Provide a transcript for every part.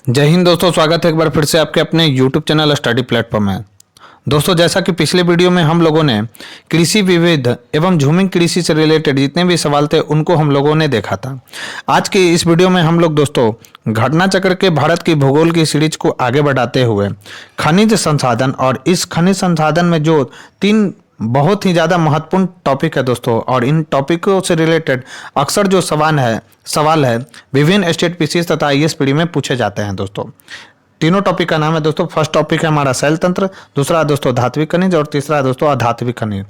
जय हिंद दोस्तों, स्वागत है एक बार फिर से आपके अपने YouTube चैनल स्टडी प्लेटफॉर्म में। दोस्तों, जैसा कि पिछले वीडियो में हम लोगों ने कृषि विविध एवं झूमिंग कृषि से रिलेटेड जितने भी सवाल थे उनको हम लोगों ने देखा था। आज की इस वीडियो में हम लोग दोस्तों घटना चक्र के भारत की भूगोल की सीरीज को आगे बढ़ाते हुए खनिज संसाधन और इस खनिज संसाधन में जो तीन बहुत ही ज़्यादा महत्वपूर्ण टॉपिक है दोस्तों, और इन टॉपिकों से रिलेटेड अक्सर जो सवाल है विभिन्न स्टेट पीसीएस तथा आईएएस पीडी में पूछे जाते हैं दोस्तों। तीनों टॉपिक का नाम है दोस्तों। फर्स्ट टॉपिक है हमारा शैल तंत्र, दूसरा है दोस्तों धात्विक खनिज और तीसरा है दोस्तों अधात्विक खनिज।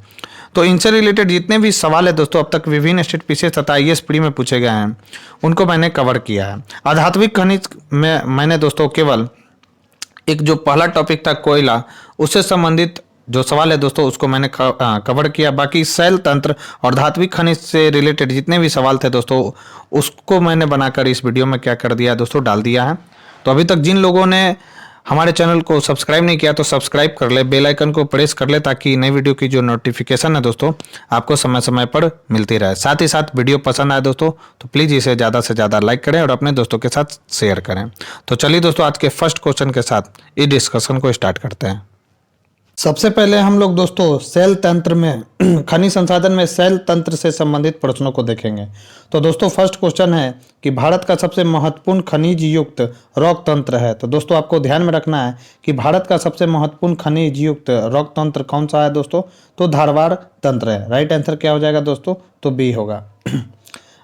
तो इनसे रिलेटेड जितने भी सवाल है दोस्तों अब तक विभिन्न स्टेट पीसीएस तथा आईएएस पीडी में पूछे गए हैं उनको मैंने कवर किया है। अधात्विक खनिज में मैंने दोस्तों केवल एक जो पहला टॉपिक था कोयला, उससे संबंधित जो सवाल है दोस्तों उसको मैंने कवर किया। बाकी शैल तंत्र और धात्विक खनिज से रिलेटेड जितने भी सवाल थे दोस्तों उसको मैंने बनाकर इस वीडियो में क्या कर दिया दोस्तों, डाल दिया है। तो अभी तक जिन लोगों ने हमारे चैनल को सब्सक्राइब नहीं किया तो सब्सक्राइब कर ले, बेल आइकन को प्रेस कर ले ताकि नई वीडियो की जो नोटिफिकेशन है दोस्तों आपको समय समय पर मिलती रहे। साथ ही साथ वीडियो पसंद आए दोस्तों तो प्लीज़ इसे ज़्यादा से ज़्यादा लाइक करें और अपने दोस्तों के साथ शेयर करें। तो चलिए दोस्तों आज के फर्स्ट क्वेश्चन के साथ इस डिस्कशन को स्टार्ट करते हैं। सबसे पहले हम लोग दोस्तों शैल तंत्र में खनिज संसाधन में शैल तंत्र से संबंधित प्रश्नों को देखेंगे। तो दोस्तों फर्स्ट क्वेश्चन है कि भारत का सबसे महत्वपूर्ण खनिज युक्त रॉक तंत्र है। तो दोस्तों आपको ध्यान में रखना है कि भारत का सबसे महत्वपूर्ण खनिज युक्त रॉक तंत्र कौन सा है दोस्तों, तो धारवाड़ तंत्र है। राइट आंसर क्या हो जाएगा दोस्तों, तो बी होगा।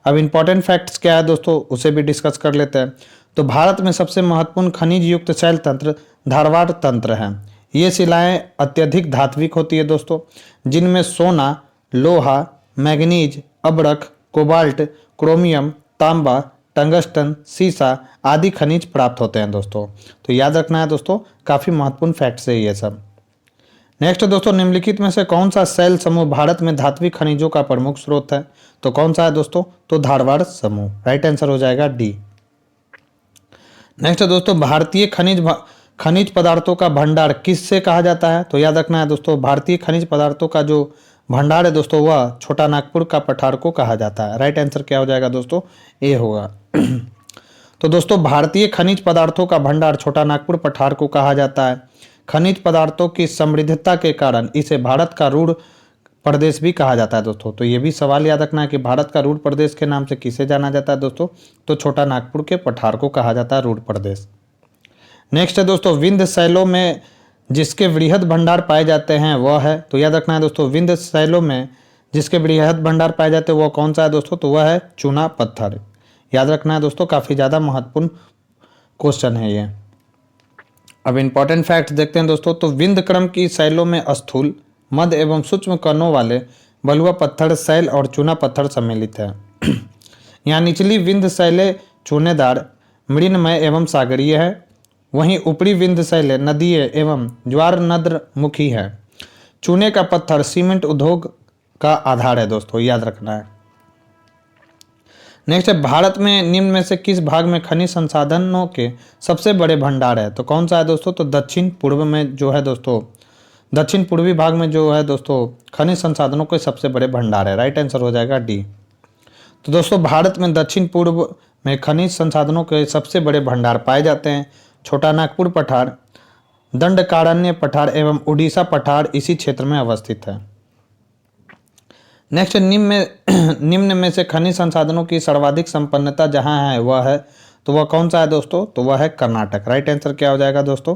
अब इंपॉर्टेंट फैक्ट्स क्या है दोस्तों उसे भी डिस्कस कर लेते हैं। तो भारत में सबसे महत्वपूर्ण खनिज युक्त शैल तंत्र धारवाड़ तंत्र है। ये शिलाएं अत्यधिक धात्विक होती है दोस्तों, जिनमें सोना, लोहा, मैग्नीज, अब्रक, कोबाल्ट, क्रोमियम, तांबा, टंगस्टन, सीसा आदि खनिज प्राप्त होते हैं दोस्तों। तो याद रखना है दोस्तों, काफ़ी महत्वपूर्ण फैक्ट्स है ये सब। नेक्स्ट दोस्तों, निम्नलिखित में से कौन सा शैल समूह भारत में धात्विक खनिजों का प्रमुख स्रोत है। तो कौन सा है दोस्तों, तो धारवाड़ समूह। राइट आंसर हो जाएगा डी। नेक्स्ट दोस्तों, भारतीय खनिज पदार्थों का भंडार किससे कहा जाता है। तो याद रखना है दोस्तों, भारतीय खनिज पदार्थों का जो भंडार है दोस्तों वह छोटा नागपुर का पठार को कहा जाता है। राइट आंसर क्या हो जाएगा दोस्तों, ए होगा। तो दोस्तों भारतीय खनिज पदार्थों का भंडार छोटा नागपुर पठार को कहा जाता है। खनिज पदार्थों की समृद्धता के कारण इसे भारत का रूढ़ प्रदेश भी कहा जाता है दोस्तों। तो ये भी सवाल याद रखना है कि भारत का रूढ़ प्रदेश के नाम से किसे जाना जाता है दोस्तों, तो छोटा नागपुर के पठार को कहा जाता है रूढ़ प्रदेश। नेक्स्ट है दोस्तों, विंध्य शैलों में जिसके वृहद भंडार पाए जाते हैं वह है। तो याद रखना है दोस्तों, विंध्य शैलों में जिसके वृहद भंडार पाए जाते हैं वह कौन सा है दोस्तों, तो वह है चूना पत्थर। याद रखना है दोस्तों, काफ़ी ज़्यादा महत्वपूर्ण क्वेश्चन है ये। अब इंपॉर्टेंट फैक्ट देखते हैं दोस्तों। तो विंध्य क्रम की शैलों में स्थूल, मध्य एवं सूक्ष्म कणों वाले बलुआ पत्थर शैल और चूना पत्थर सम्मिलित है। यहाँ निचली विंध्य शैलें चूनेदार, मृण्मय एवं सागरीय है, वहीं ऊपरी विंध्य शैलें नदीय एवं ज्वार नद्र मुखी है। चूने का पत्थर सीमेंट उद्योग का आधार है दोस्तों, याद रखना है। नेक्स्ट है, भारत में निम्न में से किस भाग में खनिज संसाधनों के सबसे बड़े भंडार है। तो कौन सा है दोस्तों, तो दक्षिण पूर्व में जो है दोस्तों, दक्षिण पूर्वी भाग में जो है दोस्तों खनिज संसाधनों के सबसे बड़े भंडार है। राइट आंसर हो जाएगा डी। तो दोस्तों भारत में दक्षिण पूर्व में खनिज संसाधनों के सबसे बड़े भंडार पाए जाते हैं। छोटा नागपुर पठार, दंडकारण्य पठार एवं उड़ीसा पठार इसी क्षेत्र में अवस्थित है। नेक्स्ट, निम्न में से खनिज संसाधनों की सर्वाधिक संपन्नता जहां है वह है, तो वह कौन सा है दोस्तों, तो वह है कर्नाटक। राइट आंसर क्या हो जाएगा दोस्तों,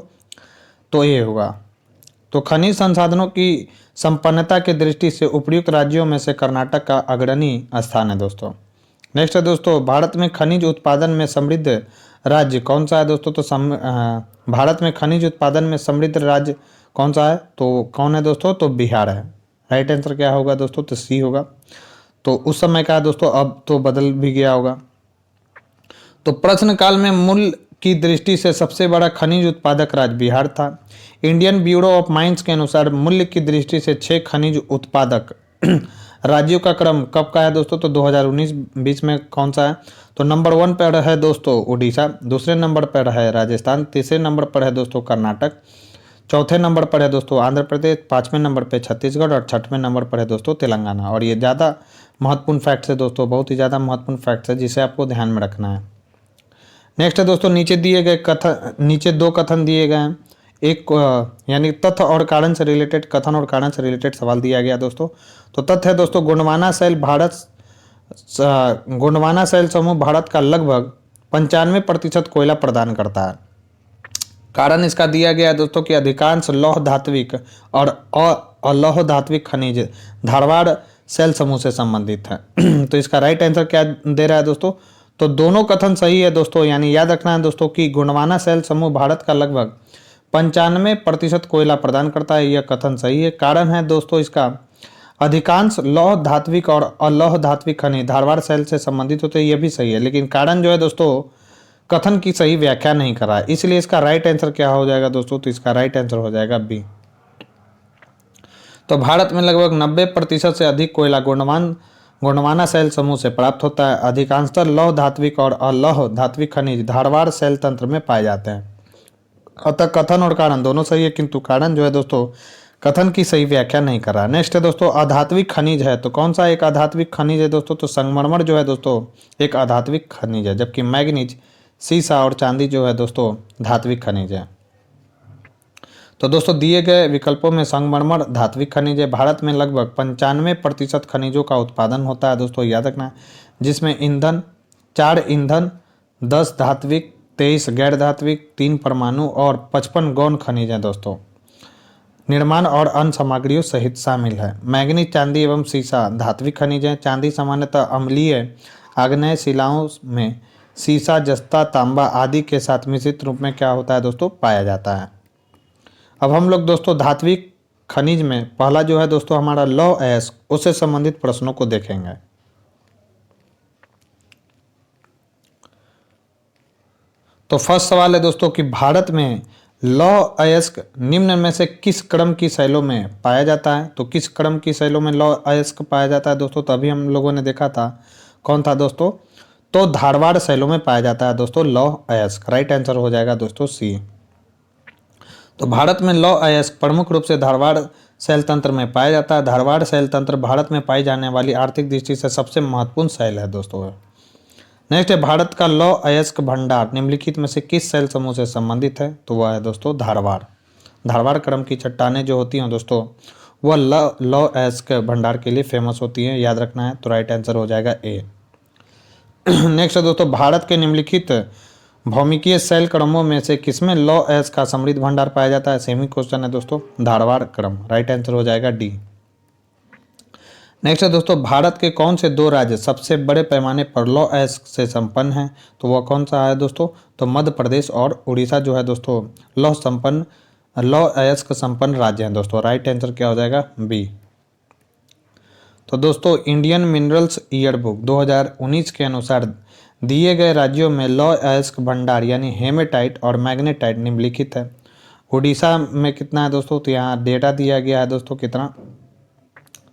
तो ये होगा। तो खनिज संसाधनों की संपन्नता की दृष्टि से उपयुक्त राज्यों में से कर्नाटक का अग्रणी स्थान है दोस्तों। नेक्स्ट है दोस्तों, भारत में खनिज उत्पादन में समृद्ध राज्य कौन सा है दोस्तों, तो भारत में खनिज उत्पादन में समृद्ध राज्य कौन सा है, तो कौन है दोस्तों, तो बिहार है। राइट आंसर क्या होगा दोस्तों, तो सी होगा। तो उस समय का दोस्तों अब तो बदल भी गया होगा। तो प्रश्न काल में मूल्य की दृष्टि से सबसे बड़ा खनिज उत्पादक राज्य बिहार था। इंडियन ब्यूरो ऑफ माइंस के अनुसार मूल्य की दृष्टि से 6 खनिज उत्पादक राज्यों का क्रम कब का है दोस्तों, तो 2019-20 में कौन सा है, तो नंबर 1 पर है दोस्तों उड़ीसा, दूसरे नंबर पर है राजस्थान, तीसरे नंबर पर है दोस्तों कर्नाटक, चौथे नंबर पर है दोस्तों आंध्र प्रदेश, 5वें नंबर पर छत्तीसगढ़ और 6वें नंबर पर है दोस्तों तेलंगाना। और ये ज़्यादा महत्वपूर्ण फैक्ट्स है दोस्तों, बहुत ही ज़्यादा महत्वपूर्ण फैक्ट्स है जिसे आपको ध्यान में रखना है। नेक्स्ट है दोस्तों, नीचे दो कथन दिए गए हैं। एक यानी तथ्य और कारण से रिलेटेड, कथन और कारण से रिलेटेड सवाल दिया गया दोस्तों। तो तथ्य है दोस्तों, गोंडवाना सेल समूह भारत का लगभग 95% कोयला प्रदान करता है। कारण इसका दिया गया है दोस्तों कि अधिकांश लौह धात्विक और अलौह धात्विक खनिज धारवाड़ सेल समूह से संबंधित है। तो इसका राइट आंसर क्या दे रहा है दोस्तों? तो दोनों कथन सही है दोस्तों। यानी याद रखना है दोस्तों कि गोंडवाना सेल समूह भारत का लगभग 95% कोयला प्रदान करता है, यह कथन सही है। कारण है दोस्तों इसका, अधिकांश लौह धात्विक और अलौह धात्विक खनिज धारवाड़ सेल से संबंधित होते हैं, यह भी सही है। लेकिन कारण जो है दोस्तों, कथन की सही व्याख्या नहीं कर रहा है, इसलिए इसका राइट आंसर क्या हो जाएगा दोस्तों? तो इसका राइट आंसर हो जाएगा बी। तो भारत में लगभग 90% से अधिक कोयला गोंडवाना सेल समूह से प्राप्त होता है। अधिकांशतः लौह धात्विक और अलौह धात्विक खनिज धारवाड़ सेल तंत्र में पाए जाते हैं। अतः कथन और कारण दोनों सही है, किंतु कारण जो है दोस्तों, कथन की सही व्याख्या नहीं कर रहा है। नेक्स्ट है दोस्तों, अधात्विक खनिज है। तो कौन सा एक अधात्विक खनिज है दोस्तों? तो संगमरमर जो है दोस्तों एक अधात्विक खनिज है, जबकि मैग्नीज, सीसा और चांदी जो है दोस्तों धात्विक खनिज है। तो दोस्तों दिए गए विकल्पों में संगमरमर धात्विक खनिज है। भारत में लगभग 95% खनिजों का उत्पादन होता है दोस्तों, याद रखना, जिसमें 4 ईंधन, 10 धात्विक, 23 गैर धात्विक, 3 परमाणु और 55 गौण खनिज हैं दोस्तों। निर्माण और अन्य सामग्रियों सहित शामिल है। मैग्नीज, चांदी एवं सीसा धात्विक खनिज हैं। चांदी सामान्यतः अम्लीय आग्नेय शिलाओं में सीसा, जस्ता, तांबा आदि के साथ मिश्रित रूप में क्या होता है दोस्तों? पाया जाता है। अब हम लोग दोस्तों धात्विक खनिज में पहला जो है दोस्तों हमारा लौह अयस्क, उससे संबंधित प्रश्नों को देखेंगे। तो फर्स्ट सवाल है दोस्तों कि भारत में लौह अयस्क निम्न में से किस क्रम की शैलों में पाया जाता है? तो किस क्रम की शैलों में लौह अयस्क पाया जाता है दोस्तों? तो अभी हम लोगों ने देखा था, कौन था दोस्तों? तो धारवाड़ शैलों में पाया जाता है दोस्तों लौह अयस्क। राइट आंसर हो जाएगा दोस्तों सी। तो भारत में लौह अयस्क प्रमुख रूप से धारवाड़ शैल तंत्र में पाया जाता है। धारवाड़ शैल तंत्र भारत में पाई जाने वाली आर्थिक दृष्टि से सबसे महत्वपूर्ण शैल है दोस्तों। नेक्स्ट है, भारत का लौह अयस्क भंडार निम्नलिखित में से किस शैल समूह से संबंधित है? तो वह है दोस्तों धारवाड़ क्रम की चट्टानें जो होती हैं दोस्तों, वह लौह अयस्क भंडार के लिए फेमस होती हैं, याद रखना है। तो राइट आंसर हो जाएगा ए। नेक्स्ट है दोस्तों, भारत के निम्नलिखित भौमिकीय शैल क्रमों में से किसमें लौह अयस्क का समृद्ध भंडार पाया जाता है? सेमी क्वेश्चन है दोस्तों, धारवाड़ क्रम। राइट आंसर हो जाएगा डी। नेक्स्ट है दोस्तों, भारत के कौन से 2 राज्य सबसे बड़े पैमाने पर लौह अयस्क से संपन्न हैं? तो वह कौन सा है दोस्तों? तो मध्य प्रदेश और उड़ीसा जो है दोस्तों लौह अयस्क संपन्न राज्य हैं दोस्तों। राइट आंसर क्या हो जाएगा? बी। तो दोस्तों इंडियन मिनरल्स ईयर बुक 2019 के अनुसार दिए गए राज्यों में लौह अयस्क भंडार यानी हेमेटाइट और मैग्नेटाइट निम्नलिखित है। उड़ीसा में कितना है दोस्तों? तो यहाँ डेटा दिया गया है दोस्तों, कितना?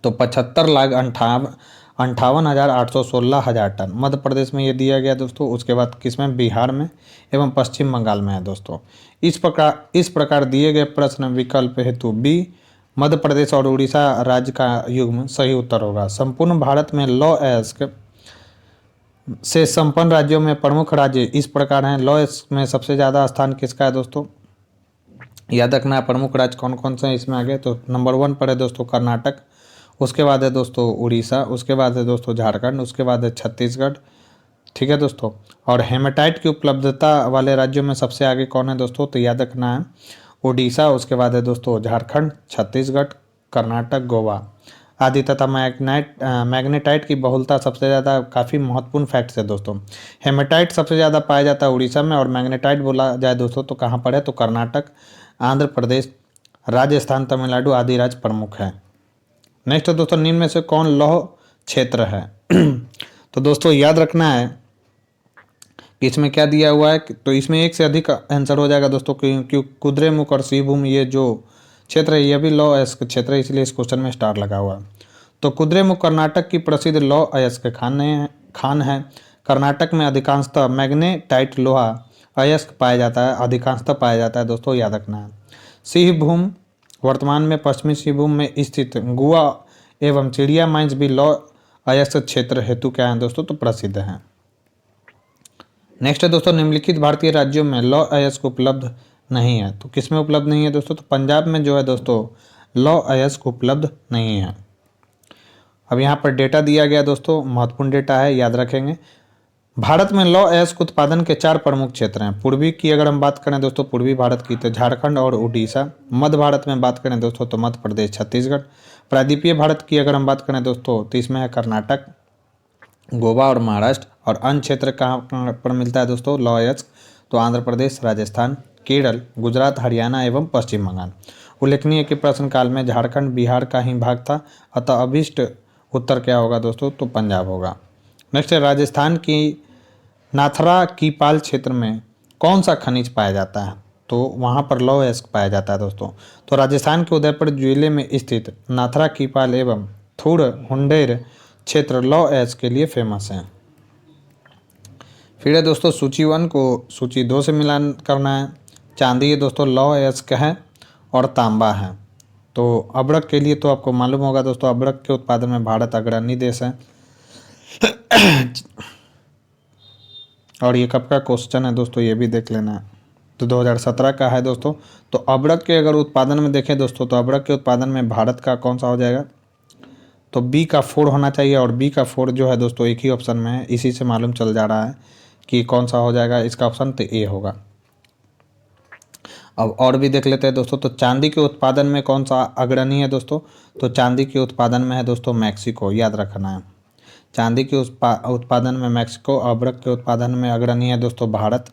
तो 75,58,816 टन। मध्य प्रदेश में ये दिया गया दोस्तों। उसके बाद किसमें? बिहार में एवं पश्चिम बंगाल में है दोस्तों। इस प्रकार दिए गए प्रश्न विकल्प हेतु बी मध्य प्रदेश और उड़ीसा राज्य का युग्म सही उत्तर होगा। संपूर्ण भारत में लौह अयस्क से संपन्न राज्यों में प्रमुख राज्य इस प्रकार हैं। लौह अयस्क में सबसे ज़्यादा स्थान किसका है दोस्तों? याद रखना है प्रमुख राज्य कौन कौन से इसमें आगे। तो नंबर 1 पर है दोस्तों कर्नाटक, उसके बाद है दोस्तों उड़ीसा, उसके बाद है दोस्तों झारखंड, उसके बाद है छत्तीसगढ़। ठीक है दोस्तों। और हेमेटाइट की उपलब्धता वाले राज्यों में सबसे आगे कौन है दोस्तों? तो याद रखना है उड़ीसा, उसके बाद है दोस्तों झारखंड, छत्तीसगढ़, कर्नाटक, गोवा आदि। तथा मैग्नेटाइट की बहुलता सबसे ज़्यादा, काफ़ी महत्वपूर्ण फैक्ट्स है दोस्तों। हेमेटाइट सबसे ज़्यादा पाया जाता है उड़ीसा में, और मैग्नेटाइट बोला जाए दोस्तों तो कहाँ पर है? तो कर्नाटक, आंध्र प्रदेश, राजस्थान, तमिलनाडु आदि राज्य प्रमुख हैं। नेक्स्ट दोस्तों, निम्न में से कौन लौह क्षेत्र है? तो दोस्तों याद रखना है कि इसमें क्या दिया हुआ है। तो इसमें एक से अधिक आंसर हो जाएगा दोस्तों, क्योंकि कुद्रेमुख और शिवभूम ये जो क्षेत्र है यह भी लौह अयस्क क्षेत्र है, इसलिए इस क्वेश्चन में स्टार लगा हुआ है। तो कुद्रेमुख कर्नाटक की प्रसिद्ध लौह अयस्क खान है। कर्नाटक में अधिकांशतः मैग्नेटाइट लोहा अयस्क पाया जाता है, अधिकांशतः पाया जाता है दोस्तों, याद रखना है। सिंहभूम वर्तमान में पश्चिमी सिंहभूम में स्थित गुआ एवं चिड़िया माइंस भी लौह अयस्क क्षेत्र हेतु क्या है दोस्तों? तो प्रसिद्ध हैं। नेक्स्ट है दोस्तों, निम्नलिखित भारतीय राज्यों में लौ अयस्क उपलब्ध नहीं है। तो किस में उपलब्ध नहीं है दोस्तों? तो पंजाब में जो है दोस्तों लौ अयस्क उपलब्ध नहीं है। अब यहाँ पर डेटा दिया गया दोस्तों, महत्वपूर्ण डेटा है, याद रखेंगे। भारत में लौ अयस्क उत्पादन के 4 प्रमुख क्षेत्र हैं। पूर्वी की अगर हम बात करें दोस्तों, पूर्वी भारत की, तो झारखंड और उड़ीसा। मध्य भारत में बात करें दोस्तों तो मध्य प्रदेश, छत्तीसगढ़। प्रायद्वीपीय भारत की अगर हम बात करें दोस्तों तो इसमें है कर्नाटक, गोवा और महाराष्ट्र। और अन्य क्षेत्र कहाँ पर मिलता है दोस्तों लौ अयस्क? तो आंध्र प्रदेश, राजस्थान, केरल, गुजरात, हरियाणा एवं पश्चिम बंगाल। उल्लेखनीय है कि प्रश्नकाल में झारखंड बिहार का ही भाग था, अतः अभिष्ट उत्तर क्या होगा दोस्तों? तो पंजाब होगा। नेक्स्ट है, राजस्थान की नाथरा की पाल क्षेत्र में कौन सा खनिज पाया जाता है? तो वहाँ पर लौह अयस्क पाया जाता है दोस्तों। तो राजस्थान के उदयपुर जिले में स्थित नाथरा की पाल एवं थुड़ हुंडेर क्षेत्र लौह अयस्क के लिए फेमस है। फिर है दोस्तों, सूची 1 को सूची 2 से मिलान करना है। चांदी है दोस्तों लौह अयस्क है और तांबा है। तो अब्रक के लिए तो आपको मालूम होगा दोस्तों, अब्रक के उत्पादन में भारत अग्रणी देश है। और ये कब का क्वेश्चन है दोस्तों, ये भी देख लेना है। तो 2017 का है दोस्तों। तो अब्रक के अगर उत्पादन में देखें दोस्तों, तो अब्रक के उत्पादन में भारत का कौन सा हो जाएगा? तो बी का 4 होना चाहिए। और बी का 4 जो है दोस्तों एक ही ऑप्शन में है, इसी से मालूम चल जा रहा है कि कौन सा हो जाएगा इसका ऑप्शन। तो ए होगा। अब और भी देख लेते हैं दोस्तों। तो चांदी के उत्पादन में कौन सा अग्रणी है दोस्तों? तो चांदी के उत्पादन में है दोस्तों मैक्सिको, याद रखना है। चांदी के उत्पादन में मैक्सिको। अब्रक के उत्पादन में अग्रणी है दोस्तों भारत।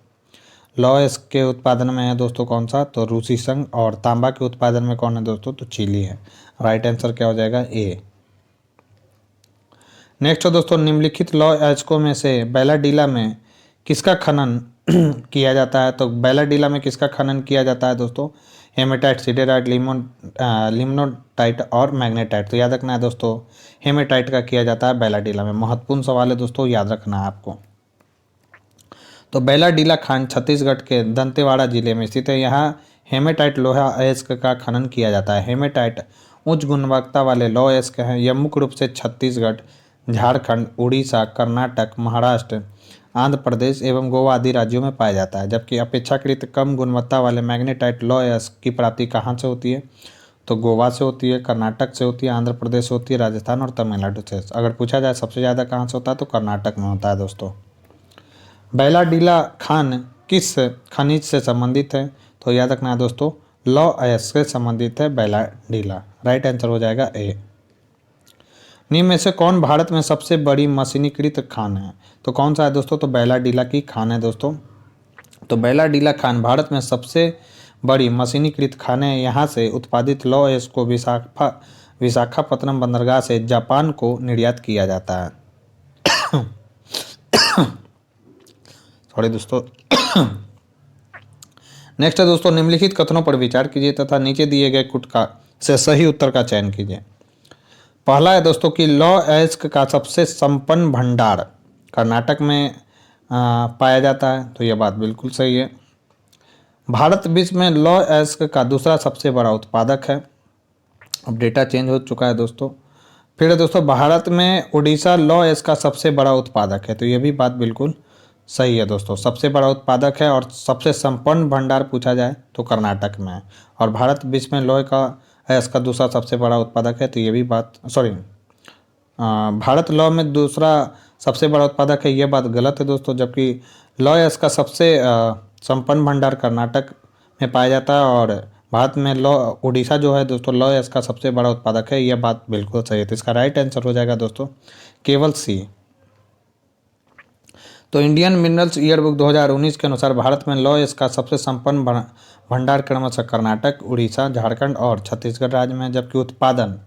लौह अयस्क के उत्पादन में है दोस्तों कौन सा? तो रूसी संघ। और तांबा के उत्पादन में कौन है दोस्तों? तो चिली है। राइट आंसर क्या हो जाएगा? ए। नेक्स्ट है दोस्तों, निम्नलिखित लौह अयस्कों में से बैलाडीला में किसका खनन किया जाता है? तो बैलाडीला में किसका खनन किया जाता है दोस्तों? हेमेटाइट, सिडेराइट, लिमोनाइट और मैग्नेटाइट। तो याद रखना है दोस्तों, हेमेटाइट का किया जाता है बैलाडीला में। महत्वपूर्ण सवाल है दोस्तों, याद रखना है आपको। तो बैलाडीला खान छत्तीसगढ़ के दंतेवाड़ा जिले में स्थित है। यहाँ हेमेटाइट लोहा अयस्क का खनन किया जाता है। हेमेटाइट उच्च गुणवत्ता वाले लौह अयस्क हैं। यह मुख्य रूप से छत्तीसगढ़, झारखंड, उड़ीसा, कर्नाटक, महाराष्ट्र, आंध्र प्रदेश एवं गोवा आदि राज्यों में पाया जाता है। जबकि अपेक्षाकृत कम गुणवत्ता वाले मैग्नेटाइट लौह अयस्क की प्राप्ति कहाँ से होती है? तो गोवा से होती है, कर्नाटक से होती है, आंध्र प्रदेश से होती है, राजस्थान और तमिलनाडु से। अगर पूछा जाए सबसे ज़्यादा कहाँ से होता है तो कर्नाटक में होता है दोस्तों। बैलाडीला खान किस खनिज से संबंधित है? तो याद रखना है दोस्तों, लौह अयस्क से संबंधित है बैलाडीला। राइट आंसर हो जाएगा ए। निम्न में से कौन भारत में सबसे बड़ी मशीनीकृत खान है? तो कौन सा है दोस्तों? तो बैलाडीला की खान है दोस्तों। तो बैलाडीला खान भारत में सबसे बड़ी मशीनीकृत खान है। यहाँ से उत्पादित लौह अयस्क को विशाखापत्तनम बंदरगाह से जापान को निर्यात किया जाता है। सॉरी दोस्तों। नेक्स्ट है दोस्तों, निम्नलिखित कथनों पर विचार कीजिए तथा नीचे दिए गए कुट का से सही उत्तर का चयन कीजिए। पहला है दोस्तों कि लौह अयस्क का सबसे संपन्न भंडार कर्नाटक में पाया जाता है। तो यह बात बिल्कुल सही है। भारत विश्व में लौह अयस्क का दूसरा सबसे बड़ा उत्पादक है। अब डेटा चेंज हो चुका है दोस्तों। फिर है दोस्तों, भारत में उड़ीसा लौह अयस्क का सबसे बड़ा उत्पादक है। तो यह भी बात बिल्कुल सही है दोस्तों, सबसे बड़ा उत्पादक है। और सबसे संपन्न भंडार पूछा जाए तो कर्नाटक में है। और भारत विश्व में लौह का अयस्क का दूसरा सबसे बड़ा उत्पादक है। तो ये भी बात भारत लौह में दूसरा सबसे बड़ा उत्पादक है, ये बात गलत है दोस्तों। जबकि लौह अयस्क का सबसे संपन्न भंडार कर्नाटक में पाया जाता है। और भारत में लौह उड़ीसा जो है दोस्तों लौह अयस्क का सबसे बड़ा उत्पादक है, यह बात बिल्कुल सही है। तो इसका राइट आंसर हो जाएगा दोस्तों केवल सी। तो इंडियन मिनरल्स ईयरबुक 2019 के अनुसार भारत में लौह अयस्क का सबसे संपन्न भंडार क्रमशः कर्नाटक, उड़ीसा, झारखंड और छत्तीसगढ़ राज्य में। जबकि उत्पादन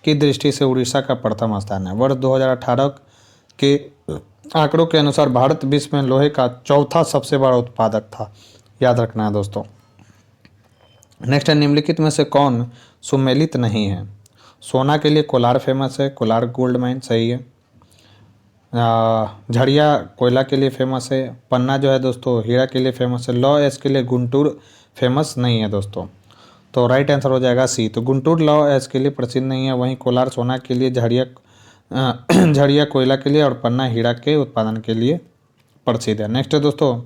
की दृष्टि से उड़ीसा का प्रथम स्थान है। वर्ष 2018 के आंकड़ों के अनुसार भारत विश्व में लोहे का चौथा सबसे बड़ा उत्पादक था। याद रखना है दोस्तों। नेक्स्ट है, निम्नलिखित में से कौन सुमेलित नहीं है? सोना के लिए कोलार फेमस है, कोलार गोल्ड माइन सही है। झड़िया कोयला के लिए फेमस है। पन्ना जो है दोस्तों हीरा के लिए फेमस है। लौह अयस्क के लिए गुंटूर फेमस नहीं है दोस्तों। तो राइट आंसर हो जाएगा सी। तो गुंटूर लौह अयस्क के लिए प्रसिद्ध नहीं है। वहीं कोलार सोना के लिए, झड़िया कोयला के लिए और पन्ना हीरा के उत्पादन के लिए प्रसिद्ध है। नेक्स्ट है दोस्तों,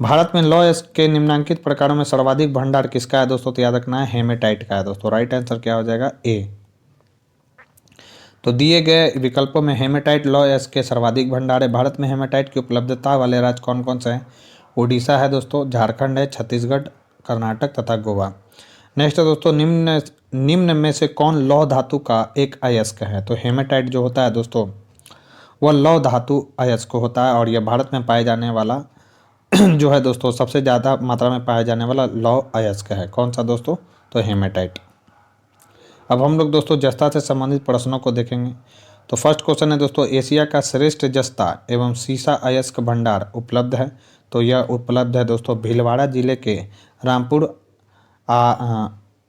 भारत में लौह के निम्नलिखित प्रकारों में सर्वाधिक भंडार किसका है दोस्तों? तो याद रखना है हेमेटाइट का है दोस्तों। राइट आंसर क्या हो जाएगा? ए। तो दिए गए विकल्पों में हेमेटाइट लौह के सर्वाधिक भंडार है। भारत में हेमेटाइट की उपलब्धता वाले राज्य कौन कौन से हैं? उड़ीसा है दोस्तों, झारखंड है, छत्तीसगढ़, कर्नाटक तथा गोवा। नेक्स्ट है दोस्तों, निम्न में से कौन लौह धातु का एक अयस्क है? तो हेमेटाइट जो होता है दोस्तों वह लौह धातु अयस्क होता है और यह भारत में पाए जाने वाला जो है दोस्तों सबसे ज़्यादा मात्रा में पाया जाने वाला लौह अयस्क है। कौन सा दोस्तों? तो हेमेटाइट। अब हम लोग दोस्तों जस्ता से संबंधित प्रश्नों को देखेंगे। तो फर्स्ट क्वेश्चन है दोस्तों, एशिया का श्रेष्ठ जस्ता एवं सीसा अयस्क भंडार उपलब्ध है? तो यह उपलब्ध है दोस्तों भीलवाड़ा जिले के रामपुर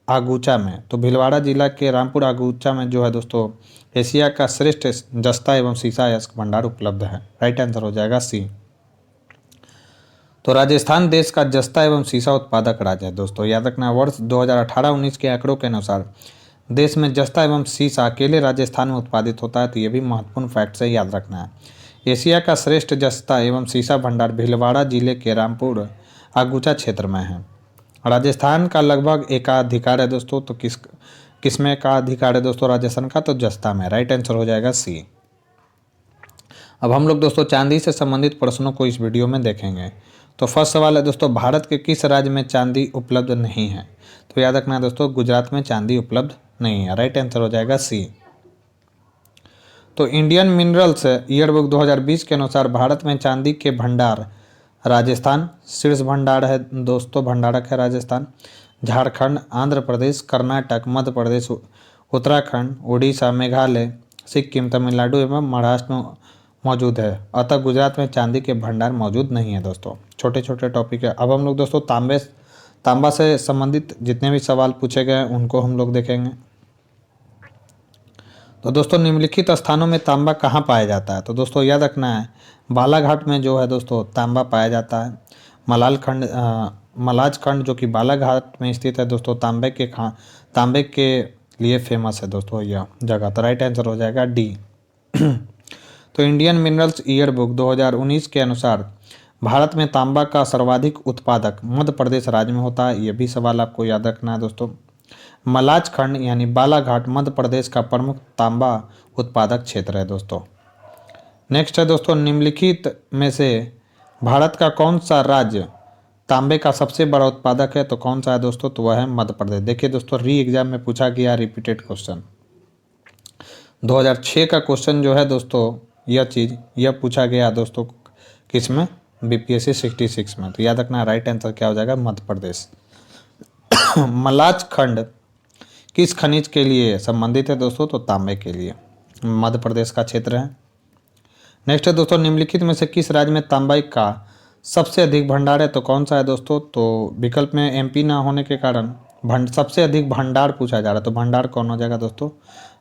आगूचा में। तो भीलवाड़ा जिला के रामपुर आगूचा में जो है दोस्तों एशिया का श्रेष्ठ जस्ता एवं सीसा अयस्क भंडार उपलब्ध है। राइट आंसर हो जाएगा सी। तो राजस्थान देश का जस्ता एवं सीसा उत्पादक राज्य है दोस्तों। याद रखना, वर्ष 2018-19 के आंकड़ों के अनुसार देश में जस्ता एवं सीसा अकेले राजस्थान में उत्पादित होता है। तो ये भी महत्वपूर्ण फैक्ट से याद रखना है। एशिया का श्रेष्ठ जस्ता एवं सीसा भंडार भीलवाड़ा जिले के रामपुर आगूचा क्षेत्र में है। राजस्थान का लगभग एकाधिकार है दोस्तों। तो किसमें का अधिकार है दोस्तों राजस्थान का? तो जस्ता में। राइट आंसर हो जाएगा सी। अब हम लोग दोस्तों चांदी से संबंधित प्रश्नों को इस वीडियो में देखेंगे। तो फर्स्ट सवाल है दोस्तों, भारत के किस राज्य में चांदी उपलब्ध नहीं है? तो याद रखना है दोस्तों गुजरात में चांदी उपलब्ध नहीं है। राइट आंसर हो जाएगा सी। तो इंडियन मिनरल्स ईयरबुक 2020 के अनुसार भारत में चांदी के भंडार राजस्थान शीर्ष भंडार है दोस्तों, भंडारक है राजस्थान। झारखंड, आंध्र प्रदेश, कर्नाटक, मध्य प्रदेश, उत्तराखंड, उड़ीसा, मेघालय, सिक्किम, तमिलनाडु एवं महाराष्ट्र में मौजूद है। अतः गुजरात में चांदी के भंडार मौजूद नहीं है दोस्तों। छोटे छोटे टॉपिक है। अब हम लोग दोस्तों तांबा से संबंधित जितने भी सवाल पूछे गए हैं उनको हम लोग देखेंगे। तो दोस्तों निम्नलिखित स्थानों में तांबा कहाँ पाया जाता है? तो दोस्तों याद रखना है बालाघाट में जो है दोस्तों तांबा पाया जाता है। मलाजखंड जो कि बालाघाट में स्थित है दोस्तों तांबे के लिए फेमस है दोस्तों यह जगह। तो राइट आंसर हो जाएगा डी। तो इंडियन मिनरल्स ईयरबुक 2019 के अनुसार भारत में तांबा का सर्वाधिक उत्पादक मध्य प्रदेश राज्य में होता है। यह भी सवाल आपको याद रखना है दोस्तों। मलाजखंड यानी बालाघाट मध्य प्रदेश का प्रमुख तांबा उत्पादक क्षेत्र है दोस्तों। नेक्स्ट है दोस्तों, निम्नलिखित में से भारत का कौन सा राज्य तांबे का सबसे बड़ा उत्पादक है? तो कौन सा है दोस्तों? तो वह है मध्य प्रदेश। देखिए दोस्तों री एग्जाम में पूछा गया रिपीटेड क्वेश्चन 2006 का क्वेश्चन जो है दोस्तों यह पूछा गया दोस्तों किस में? बीपीएससी 66 में। तो याद रखना राइट आंसर क्या हो जाएगा? मध्य प्रदेश। मलाजखंड किस खनिज के लिए संबंधित है दोस्तों? तो तांबे के लिए, मध्य प्रदेश का क्षेत्र है। नेक्स्ट है दोस्तों, निम्नलिखित में से किस राज्य में तांबे का सबसे अधिक भंडार है? तो कौन सा है दोस्तों? तो विकल्प में एमपी ना होने के कारण सबसे अधिक भंडार पूछा जा रहा है। तो भंडार कौन हो जाएगा दोस्तों?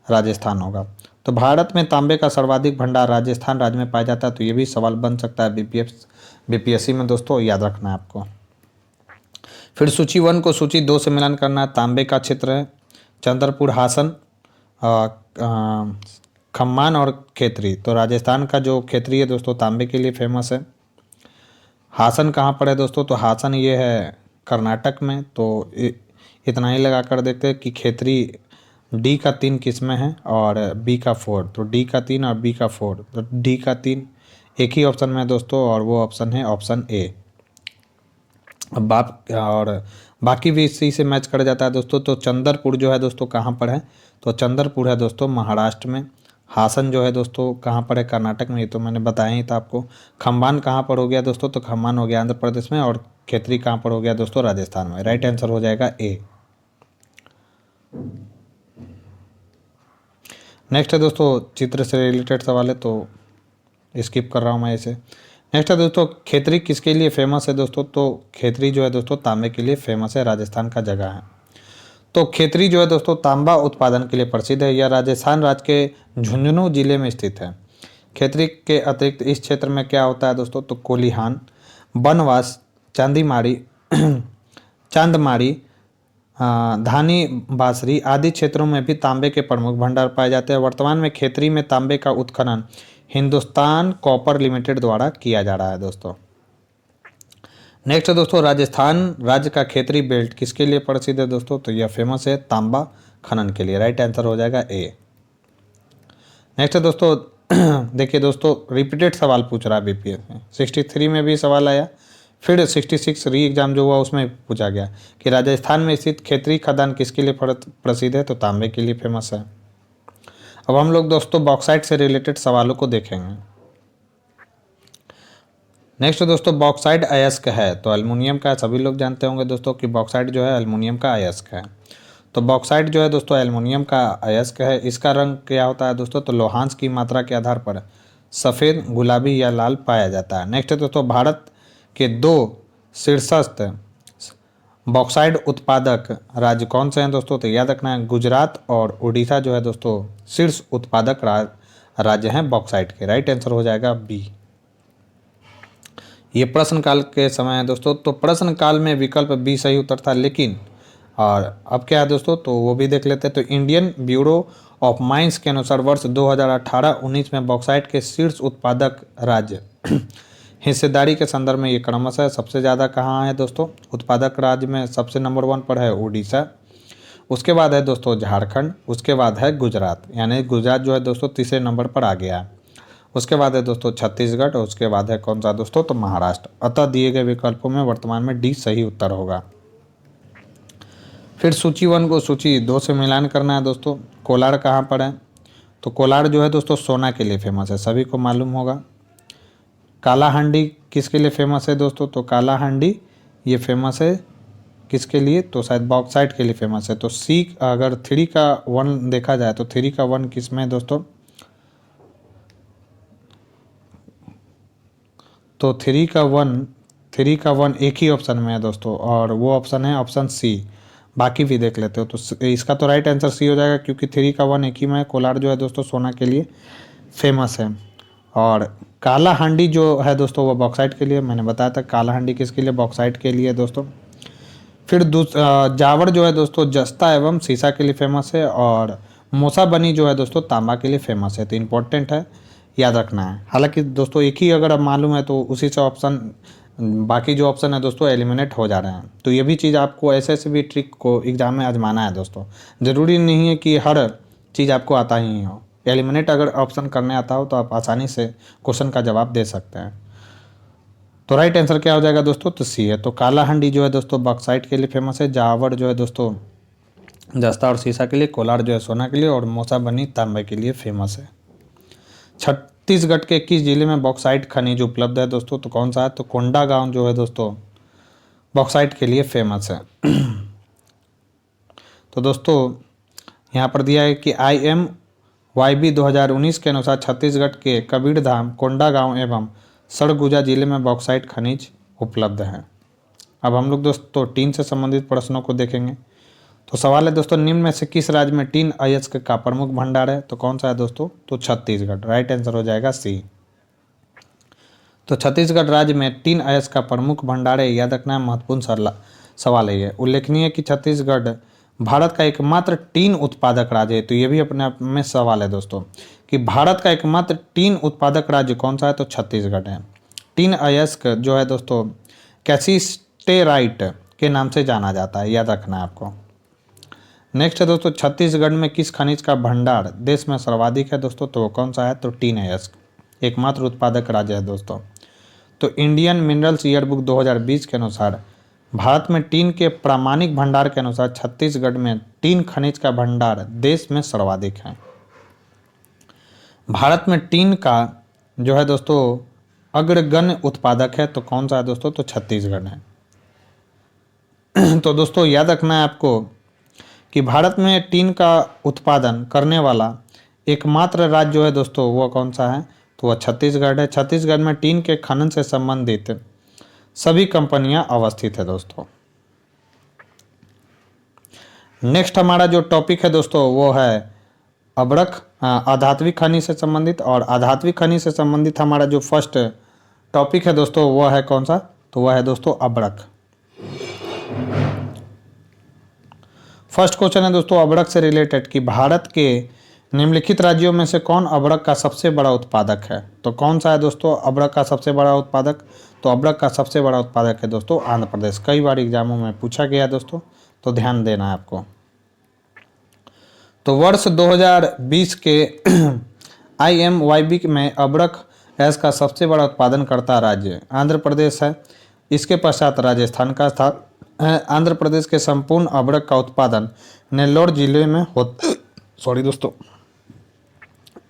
राजस्थान होगा। तो भारत में तांबे का सर्वाधिक भंडार राजस्थान राज्य में पाया जाता है। तो ये भी सवाल बन सकता है बीपीएससी में दोस्तों, याद रखना है आपको। फिर सूची 1 को सूची 2 से मिलान करना है। तांबे का क्षेत्र है चंद्रपुर, हासन, खम्मान और खेतरी। तो राजस्थान का जो खेतरी है दोस्तों तांबे के लिए फेमस है। हासन कहाँ पर है दोस्तों? तो हासन ये है कर्नाटक में। तो इतना ही लगा कर देखते हैं कि खेतरी डी का 3 किस्में हैं और बी का 4। तो डी का 3 और बी का 4। तो डी का 3 एक ही ऑप्शन में है दोस्तों और वो ऑप्शन है ऑप्शन ए। और बाकी भी इसी से मैच कर जाता है दोस्तों। तो चंद्रपुर जो है दोस्तों कहाँ पर है? तो चंद्रपुर है दोस्तों महाराष्ट्र में। हासन जो है दोस्तों कहाँ पर है? कर्नाटक में। ये तो मैंने बताया ही था आपको। खम्बान कहाँ पर हो गया दोस्तों? तो खम्बान हो गया आंध्र प्रदेश में। और खेतरी कहाँ पर हो गया दोस्तों? राजस्थान में। राइट आंसर हो जाएगा ए। नेक्स्ट है दोस्तों चित्र से रिलेटेड सवाल है तो स्किप कर रहा हूँ मैं इसे। नेक्स्ट है दोस्तों, खेतरी किसके लिए फेमस है दोस्तों? तो खेतरी जो है दोस्तों तांबे के लिए फेमस है, राजस्थान का जगह है। तो खेतरी जो है दोस्तों तांबा उत्पादन के लिए प्रसिद्ध है। यह राजस्थान राज्य के झुंझुनू जिले में स्थित है। खेतरी के अतिरिक्त इस क्षेत्र में क्या होता है दोस्तों? तो कोलिहान, बनवास, चांदमारी, धानी बासरी आदि क्षेत्रों में भी तांबे के प्रमुख भंडार पाए जाते हैं। वर्तमान में खेतरी में तांबे का उत्खनन हिंदुस्तान कॉपर लिमिटेड द्वारा किया जा रहा है दोस्तों। नेक्स्ट है दोस्तों, राजस्थान राज्य का खेतरी बेल्ट किसके लिए प्रसिद्ध है दोस्तों? तो यह फेमस है तांबा खनन के लिए। राइट आंसर हो जाएगा ए। नेक्स्ट है दोस्तों देखिए दोस्तों, रिपीटेड सवाल पूछ रहा है बीपीएस में। 63 में भी सवाल आया, फिर 66 री एग्जाम जो हुआ उसमें पूछा गया कि राजस्थान में स्थित खेतरी खदान किसके लिए प्रसिद्ध है? तो तांबे के लिए फेमस है। अब हम लोग दोस्तों बॉक्साइट से रिलेटेड सवालों को देखेंगे। नेक्स्ट दोस्तों, बॉक्साइट अयस्क है तो एल्युमिनियम का, सभी लोग जानते होंगे दोस्तों कि बॉक्साइट जो है एल्युमिनियम का अयस्क है। तो बॉक्साइट जो है दोस्तों एल्युमिनियम का अयस्क है। इसका रंग क्या होता है दोस्तों? तो लोहांश की मात्रा के आधार पर सफ़ेद, गुलाबी या लाल पाया जाता है। नेक्स्ट है दोस्तों, भारत के 2 शीर्षस्थ बॉक्साइट उत्पादक राज्य कौन से हैं दोस्तों? तो याद रखना है, गुजरात और उड़ीसा जो है दोस्तों शीर्ष उत्पादक राज्य हैं बॉक्साइट के। राइट आंसर हो जाएगा बी। ये प्रश्न काल के समय है दोस्तों, तो प्रश्न काल में विकल्प बी सही उत्तर था, लेकिन और अब क्या है दोस्तों तो वो भी देख लेते हैं। तो इंडियन ब्यूरो ऑफ माइंस के अनुसार वर्ष 2018-19 में बॉक्साइट के शीर्ष उत्पादक राज्य हिस्सेदारी के संदर्भ में ये क्रमशः सबसे ज़्यादा कहाँ है दोस्तों? उत्पादक राज्य में सबसे नंबर 1 पर है उड़ीसा, उसके बाद है दोस्तों झारखंड, उसके बाद है गुजरात, यानी गुजरात जो है दोस्तों तीसरे नंबर पर आ गया है। उसके बाद है दोस्तों छत्तीसगढ़ और उसके बाद है कौन सा दोस्तों? तो महाराष्ट्र। अतः दिए गए विकल्पों में वर्तमान में डी सही उत्तर होगा। फिर सूची 1 को सूची 2 से मिलान करना है दोस्तों। कोलार कहाँ पर है? तो कोलार जो है दोस्तों सोना के लिए फेमस है, सभी को मालूम होगा। कालाहांडी किसके लिए फेमस है दोस्तों? तो कालाहांडी ये फेमस है किसके लिए? तो शायद बॉक्साइट के लिए फेमस है। तो सी अगर 3 का 1 देखा जाए तो 3 का 1 किस में है दोस्तों? तो 3 का 1 एक ही ऑप्शन में है दोस्तों, और वो ऑप्शन है ऑप्शन सी। बाकी भी देख लेते हो तो इसका तो राइट आंसर सी हो जाएगा, क्योंकि 3 का 1 एक ही में है। कोलार जो है दोस्तों सोना के लिए फेमस है, और कालाहांडी जो है दोस्तों वो बॉक्साइट के लिए। मैंने बताया था कालाहांडी किसके लिए? बॉक्साइट के लिए दोस्तों। फिर जावर जो है दोस्तों जस्ता एवं सीसा के लिए फेमस है, और मूसाबनी जो है दोस्तों तांबा के लिए फेमस है। तो इम्पोर्टेंट है, याद रखना है। हालांकि दोस्तों एक ही अगर अब मालूम है तो उसी से ऑप्शन, बाकी जो ऑप्शन है दोस्तों एलिमिनेट हो जा रहे हैं। तो ये भी चीज़ आपको ऐसे भी ट्रिक को एग्जाम में आजमाना है दोस्तों। ज़रूरी नहीं है कि हर चीज़ आपको आता ही हो। एलिमिनेट अगर ऑप्शन करने आता हो तो आप आसानी से क्वेश्चन का जवाब दे सकते हैं। तो राइट आंसर क्या हो जाएगा दोस्तों? तो सी है। तो कालाहांडी जो है दोस्तों बॉक्साइट के लिए फेमस है, जावर जो है दोस्तों जस्ता और सीसा के लिए, कोलार जो है सोना के लिए, और मूसाबनी तांबे के लिए फेमस है। छत्तीसगढ़ के किस जिले में बॉक्साइट खनिज उपलब्ध है दोस्तों? तो कौन सा है? तो कोंडागांव जो है दोस्तों बॉक्साइट के लिए फेमस है। तो दोस्तों यहाँ पर दिया है कि IMYB 2019 के अनुसार छत्तीसगढ़ के कबीरधाम, कोंडागांव एवं सरगुजा जिले में बॉक्साइट खनिज उपलब्ध है। अब हम लोग दोस्तों टीन से संबंधित प्रश्नों को देखेंगे। तो सवाल है दोस्तों, निम्न में से किस राज्य में टीन अयस्क का प्रमुख भंडार है? तो कौन सा है दोस्तों? तो छत्तीसगढ़। राइट आंसर हो जाएगा सी। तो छत्तीसगढ़ राज्य में टीन अयस्क का प्रमुख भंडार है, याद रखना है, महत्वपूर्ण सवाल है ये। उल्लेखनीय है कि छत्तीसगढ़ भारत का एकमात्र टीन उत्पादक राज्य है। तो ये भी अपने आप में सवाल है दोस्तों कि भारत का एकमात्र टीन उत्पादक राज्य कौन सा है? तो छत्तीसगढ़ है। टीन अयस्क जो है दोस्तों कैसिस्टेराइट के नाम से जाना जाता है, याद रखना है आपको। नेक्स्ट है दोस्तों, छत्तीसगढ़ में किस खनिज का भंडार देश में सर्वाधिक है दोस्तों? तो वो कौन सा है? तो टीन अयस्क, एकमात्र उत्पादक राज्य है दोस्तों। तो इंडियन मिनरल्स ईयरबुक 2020 के अनुसार भारत में टीन के प्रामाणिक भंडार के अनुसार छत्तीसगढ़ में टीन खनिज का भंडार देश में सर्वाधिक है। भारत में टीन का जो है दोस्तों अग्रगण्य उत्पादक है, तो कौन सा है दोस्तों? तो छत्तीसगढ़ है। तो दोस्तों याद रखना है आपको कि भारत में टीन का उत्पादन करने वाला एकमात्र राज्य जो है दोस्तों वो कौन सा है? तो वह छत्तीसगढ़ है। छत्तीसगढ़ में टीन के खनन से संबंधित सभी कंपनियां अवस्थित है दोस्तों। नेक्स्ट हमारा जो टॉपिक है दोस्तों वो है अब्रक, आधात्विक खनिज से संबंधित। और आधात्विक खनिज से संबंधित हमारा जो फर्स्ट टॉपिक है दोस्तों वह है कौन सा? तो वह है दोस्तों अब्रक। फर्स्ट क्वेश्चन है दोस्तों अब्रक से रिलेटेड कि भारत के निम्नलिखित राज्यों में से कौन अबरक का सबसे बड़ा उत्पादक है? तो कौन सा है दोस्तों अबरक का सबसे बड़ा उत्पादक? तो अबरक का सबसे बड़ा उत्पादक है दोस्तों आंध्र प्रदेश। कई बार एग्जामों में पूछा गया दोस्तों, तो ध्यान देना है आपको। तो वर्ष 2020 के IMYB में अबरक गैस का सबसे बड़ा उत्पादन करता राज्य आंध्र प्रदेश है। इसके पश्चात राजस्थान का स्थान है। आंध्र प्रदेश के संपूर्ण अबरक का उत्पादन नेल्लोर जिले में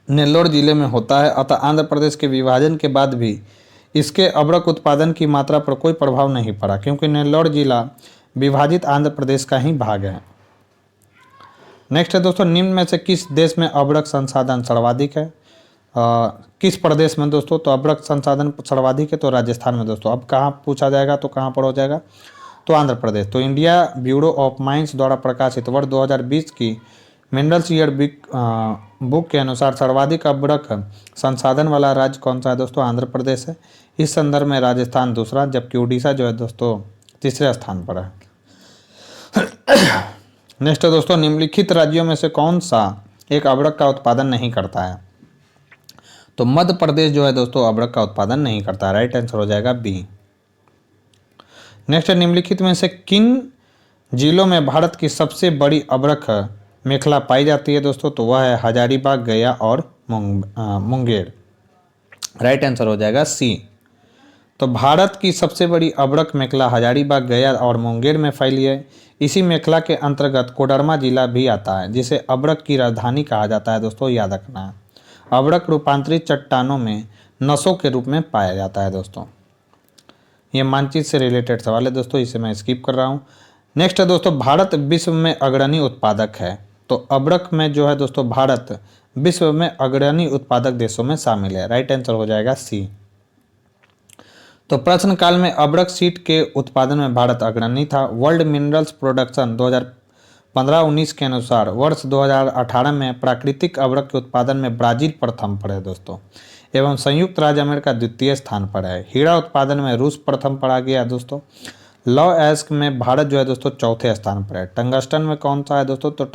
नेल्लोर जिले में होता है। अतः आंध्र प्रदेश के विभाजन के बाद भी इसके अबरक उत्पादन की मात्रा पर कोई प्रभाव नहीं पड़ा, क्योंकि नेल्लोर जिला विभाजित आंध्र प्रदेश का ही भाग है। नेक्स्ट है दोस्तों, निम्न में से किस देश में अबरक संसाधन सर्वाधिक है? किस प्रदेश में दोस्तों? तो अबरक संसाधन सर्वाधिक है तो राजस्थान में दोस्तों। अब कहाँ पूछा जाएगा तो कहाँ पर हो जाएगा? तो आंध्र प्रदेश। तो इंडिया ब्यूरो ऑफ माइंस द्वारा प्रकाशित वर्ष 2020 की मिनरल्स ईयर बुक के अनुसार सर्वाधिक अबरक संसाधन वाला राज्य कौन सा है दोस्तों? आंध्र प्रदेश है। इस संदर्भ में राजस्थान दूसरा, जबकि उड़ीसा जो है दोस्तों तीसरे स्थान पर है। नेक्स्ट है दोस्तों, निम्नलिखित राज्यों में से कौन सा एक अबरक का उत्पादन नहीं करता है? तो मध्य प्रदेश जो है दोस्तों अबरक का उत्पादन नहीं करता। राइट आंसर हो जाएगा बी। नेक्स्ट है, निम्नलिखित में से किन जिलों में भारत की सबसे बड़ी अबरक मेखला पाई जाती है दोस्तों? तो वह है हजारीबाग, गया और मुंगेर। राइट आंसर हो जाएगा सी। तो भारत की सबसे बड़ी अबरक मेखला हजारीबाग, गया और मुंगेर में फैली है। इसी मेखला के अंतर्गत कोडरमा जिला भी आता है, जिसे अबरक की राजधानी कहा जाता है दोस्तों, याद रखना है। अबरक रूपांतरित चट्टानों में नसों के रूप में पाया जाता है दोस्तों। ये मानचित्र से रिलेटेड सवाल है दोस्तों, इसे मैं स्किप कर रहा हूँ। नेक्स्ट है दोस्तों, भारत विश्व में अग्रणी उत्पादक है। तो अबरक में जो है दोस्तों भारत विश्व में अग्रणी उत्पादक देशों में शामिल है। राइट आंसर हो जाएगा सी। तो प्रश्न काल में अबरक सीड के उत्पादन में भारत अग्रणी था। वर्ल्ड मिनरल्स प्रोडक्शन 2015-19 के अनुसार वर्ष 2018 में प्राकृतिक अबरक के उत्पादन में ब्राजील प्रथम पर है दोस्तों, एवं संयुक्त राज्य अमेरिका द्वितीय स्थान पर है। हीरा उत्पादन में रूस प्रथम पर आ गया दोस्तों। लौ एस्क में भारत जो है दोस्तों चौथे स्थान पर है। टंगस्टन में कौन सा है दोस्तों? तो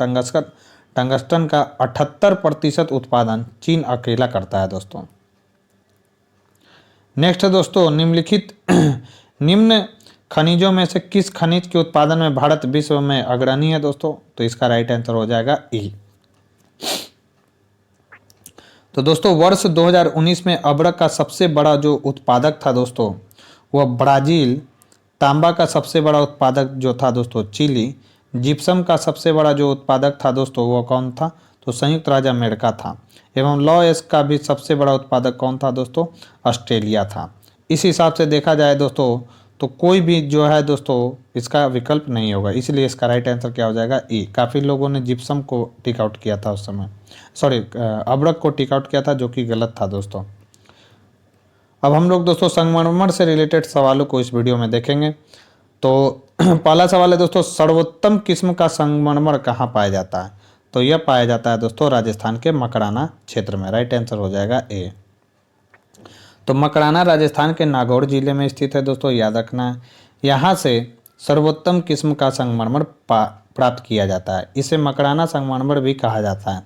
टंगस्टन का 78% उत्पादन चीन अकेला करता है दोस्तों। नेक्स्ट है दोस्तों, निम्नलिखित निम्न खनिजों में से किस खनिज के उत्पादन में भारत विश्व में अग्रणी है दोस्तों? तो इसका राइट आंसर हो जाएगा ई। तो दोस्तों वर्ष 2019 में अबरक का सबसे बड़ा जो उत्पादक था दोस्तों वह ब्राजील। तांबा का सबसे बड़ा उत्पादक जो था दोस्तों चिली। जिप्सम का सबसे बड़ा जो उत्पादक था दोस्तों वो कौन था? तो संयुक्त राज्य अमेरिका था। एवं लौ एस्क का भी सबसे बड़ा उत्पादक कौन था दोस्तों? ऑस्ट्रेलिया था। इस हिसाब से देखा जाए दोस्तों तो कोई भी जो है दोस्तों इसका विकल्प नहीं होगा, इसलिए इसका राइट आंसर क्या हो जाएगा? ई। काफ़ी लोगों ने जिप्सम को टिक आउट किया था उस समय, अबरक को टिक आउट किया था, जो कि गलत था दोस्तों। अब हम लोग दोस्तों संगमरमर से रिलेटेड सवालों को इस वीडियो में देखेंगे। तो पहला सवाल है दोस्तों, सर्वोत्तम किस्म का संगमरमर कहाँ पाया जाता है? तो यह पाया जाता है दोस्तों राजस्थान के मकराना क्षेत्र में। राइट आंसर हो जाएगा ए। तो मकराना राजस्थान के नागौर जिले में स्थित है दोस्तों, याद रखना है। यहाँ से सर्वोत्तम किस्म का संगमरमर प्राप्त किया जाता है। इसे मकराना संगमरमर भी कहा जाता है।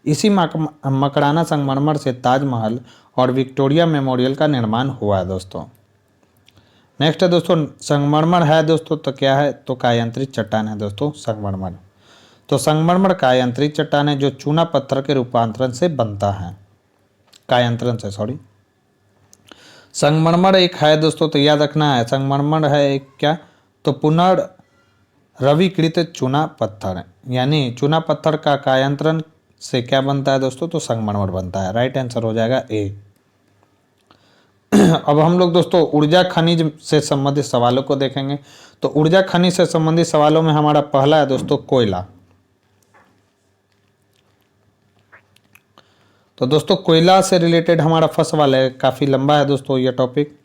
इसी मकराना संगमरमर से ताजमहल और विक्टोरिया मेमोरियल का निर्माण हुआ है दोस्तों। नेक्स्ट है दोस्तों, संगमरमर है दोस्तों तो क्या है? तो कायांतरित चट्टान है दोस्तों संगमरमर। तो संगमरमर कायांतरित चट्टान है जो चूना पत्थर के रूपांतरण से बनता है, संगमरमर एक है दोस्तों, तो याद रखना है संगमरमर है एक क्या? तो पुनर्रविकृत चूना पत्थर, यानी चूना पत्थर का कायांतरण से क्या बनता है दोस्तों? तो संगमरमर बनता है। राइट आंसर हो जाएगा ए। अब हम लोग दोस्तों ऊर्जा खनिज से संबंधित सवालों को देखेंगे। तो ऊर्जा खनिज से संबंधित सवालों में हमारा पहला है दोस्तों कोयला। तो दोस्तों कोयला से रिलेटेड हमारा फर्स्ट सवाल है, काफ़ी लंबा है दोस्तों ये टॉपिक,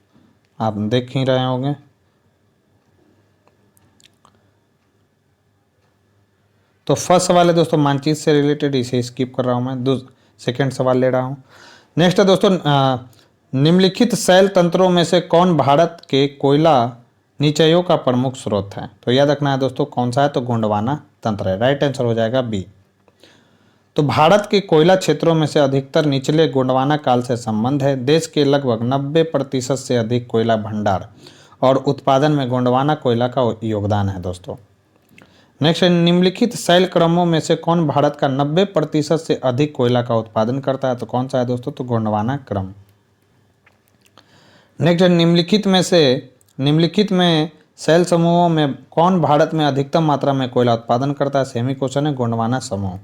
आप देख ही रहे होंगे। तो फर्स्ट सवाल है दोस्तों मानचित्र से रिलेटेड, इसे स्किप कर रहा हूँ मैं, सेकेंड सवाल ले रहा हूँ। नेक्स्ट है दोस्तों, निम्नलिखित शैल तंत्रों में से कौन भारत के कोयला निचयों का प्रमुख स्रोत है? तो याद रखना है दोस्तों कौन सा है? तो गोंडवाना तंत्र है। राइट आंसर हो जाएगा बी। तो भारत के कोयला क्षेत्रों में से अधिकतर निचले गोंडवाना काल से संबंध है। देश के लगभग 90% से अधिक कोयला भंडार और उत्पादन में गोंडवाना कोयला का योगदान है दोस्तों। नेक्स्ट, निम्नलिखित शैल क्रमों में से कौन भारत का 90% से अधिक कोयला का उत्पादन करता है? तो कौन सा है दोस्तों? तो गोंडवाना क्रम। नेक्स्ट, निम्नलिखित में शैल समूहों में कौन भारत में अधिकतम मात्रा में कोयला उत्पादन करता है? सेमी क्वेश्चन है, गोंडवाना समूह।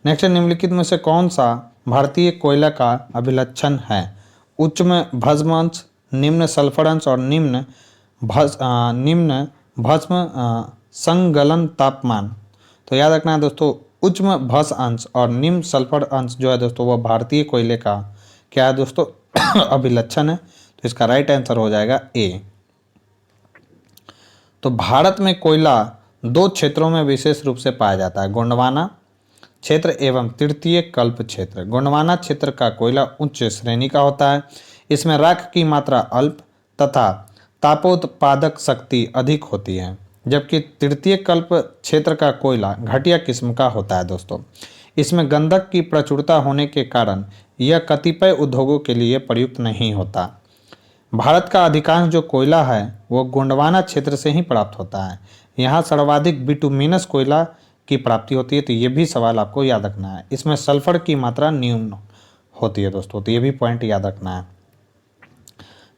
नेक्स्ट, निम्नलिखित में से कौन सा भारतीय कोयला का अभिलक्षण है? उच्च भस्म अंश, निम्न सल्फर अंश और निम्न भस्म संगलन तापमान। तो याद रखना है दोस्तों, उच्च भस्म अंश और निम्न सल्फर अंश जो है दोस्तों वह भारतीय कोयले का क्या है दोस्तों? अभिलक्षण है। तो इसका राइट आंसर हो जाएगा ए। तो भारत में कोयला दो क्षेत्रों में विशेष रूप से पाया जाता है, गोंडवाना क्षेत्र एवं तृतीय कल्प क्षेत्र। गोंडवाना क्षेत्र का कोयला उच्च श्रेणी का होता है। इसमें राख की मात्रा अल्प तथा तापोत्पादक शक्ति अधिक होती है, जबकि तृतीय कल्प क्षेत्र का कोयला घटिया किस्म का होता है दोस्तों। इसमें गंधक की प्रचुरता होने के कारण यह कतिपय उद्योगों के लिए प्रयुक्त नहीं होता। भारत का अधिकांश जो कोयला है वो गोंडवाना क्षेत्र से ही प्राप्त होता है। यहाँ सर्वाधिक बिटुमिनस कोयला की प्राप्ति होती है। तो ये भी सवाल आपको याद रखना है। इसमें सल्फर की मात्रा न्यून होती है दोस्तों, तो ये भी पॉइंट याद रखना है।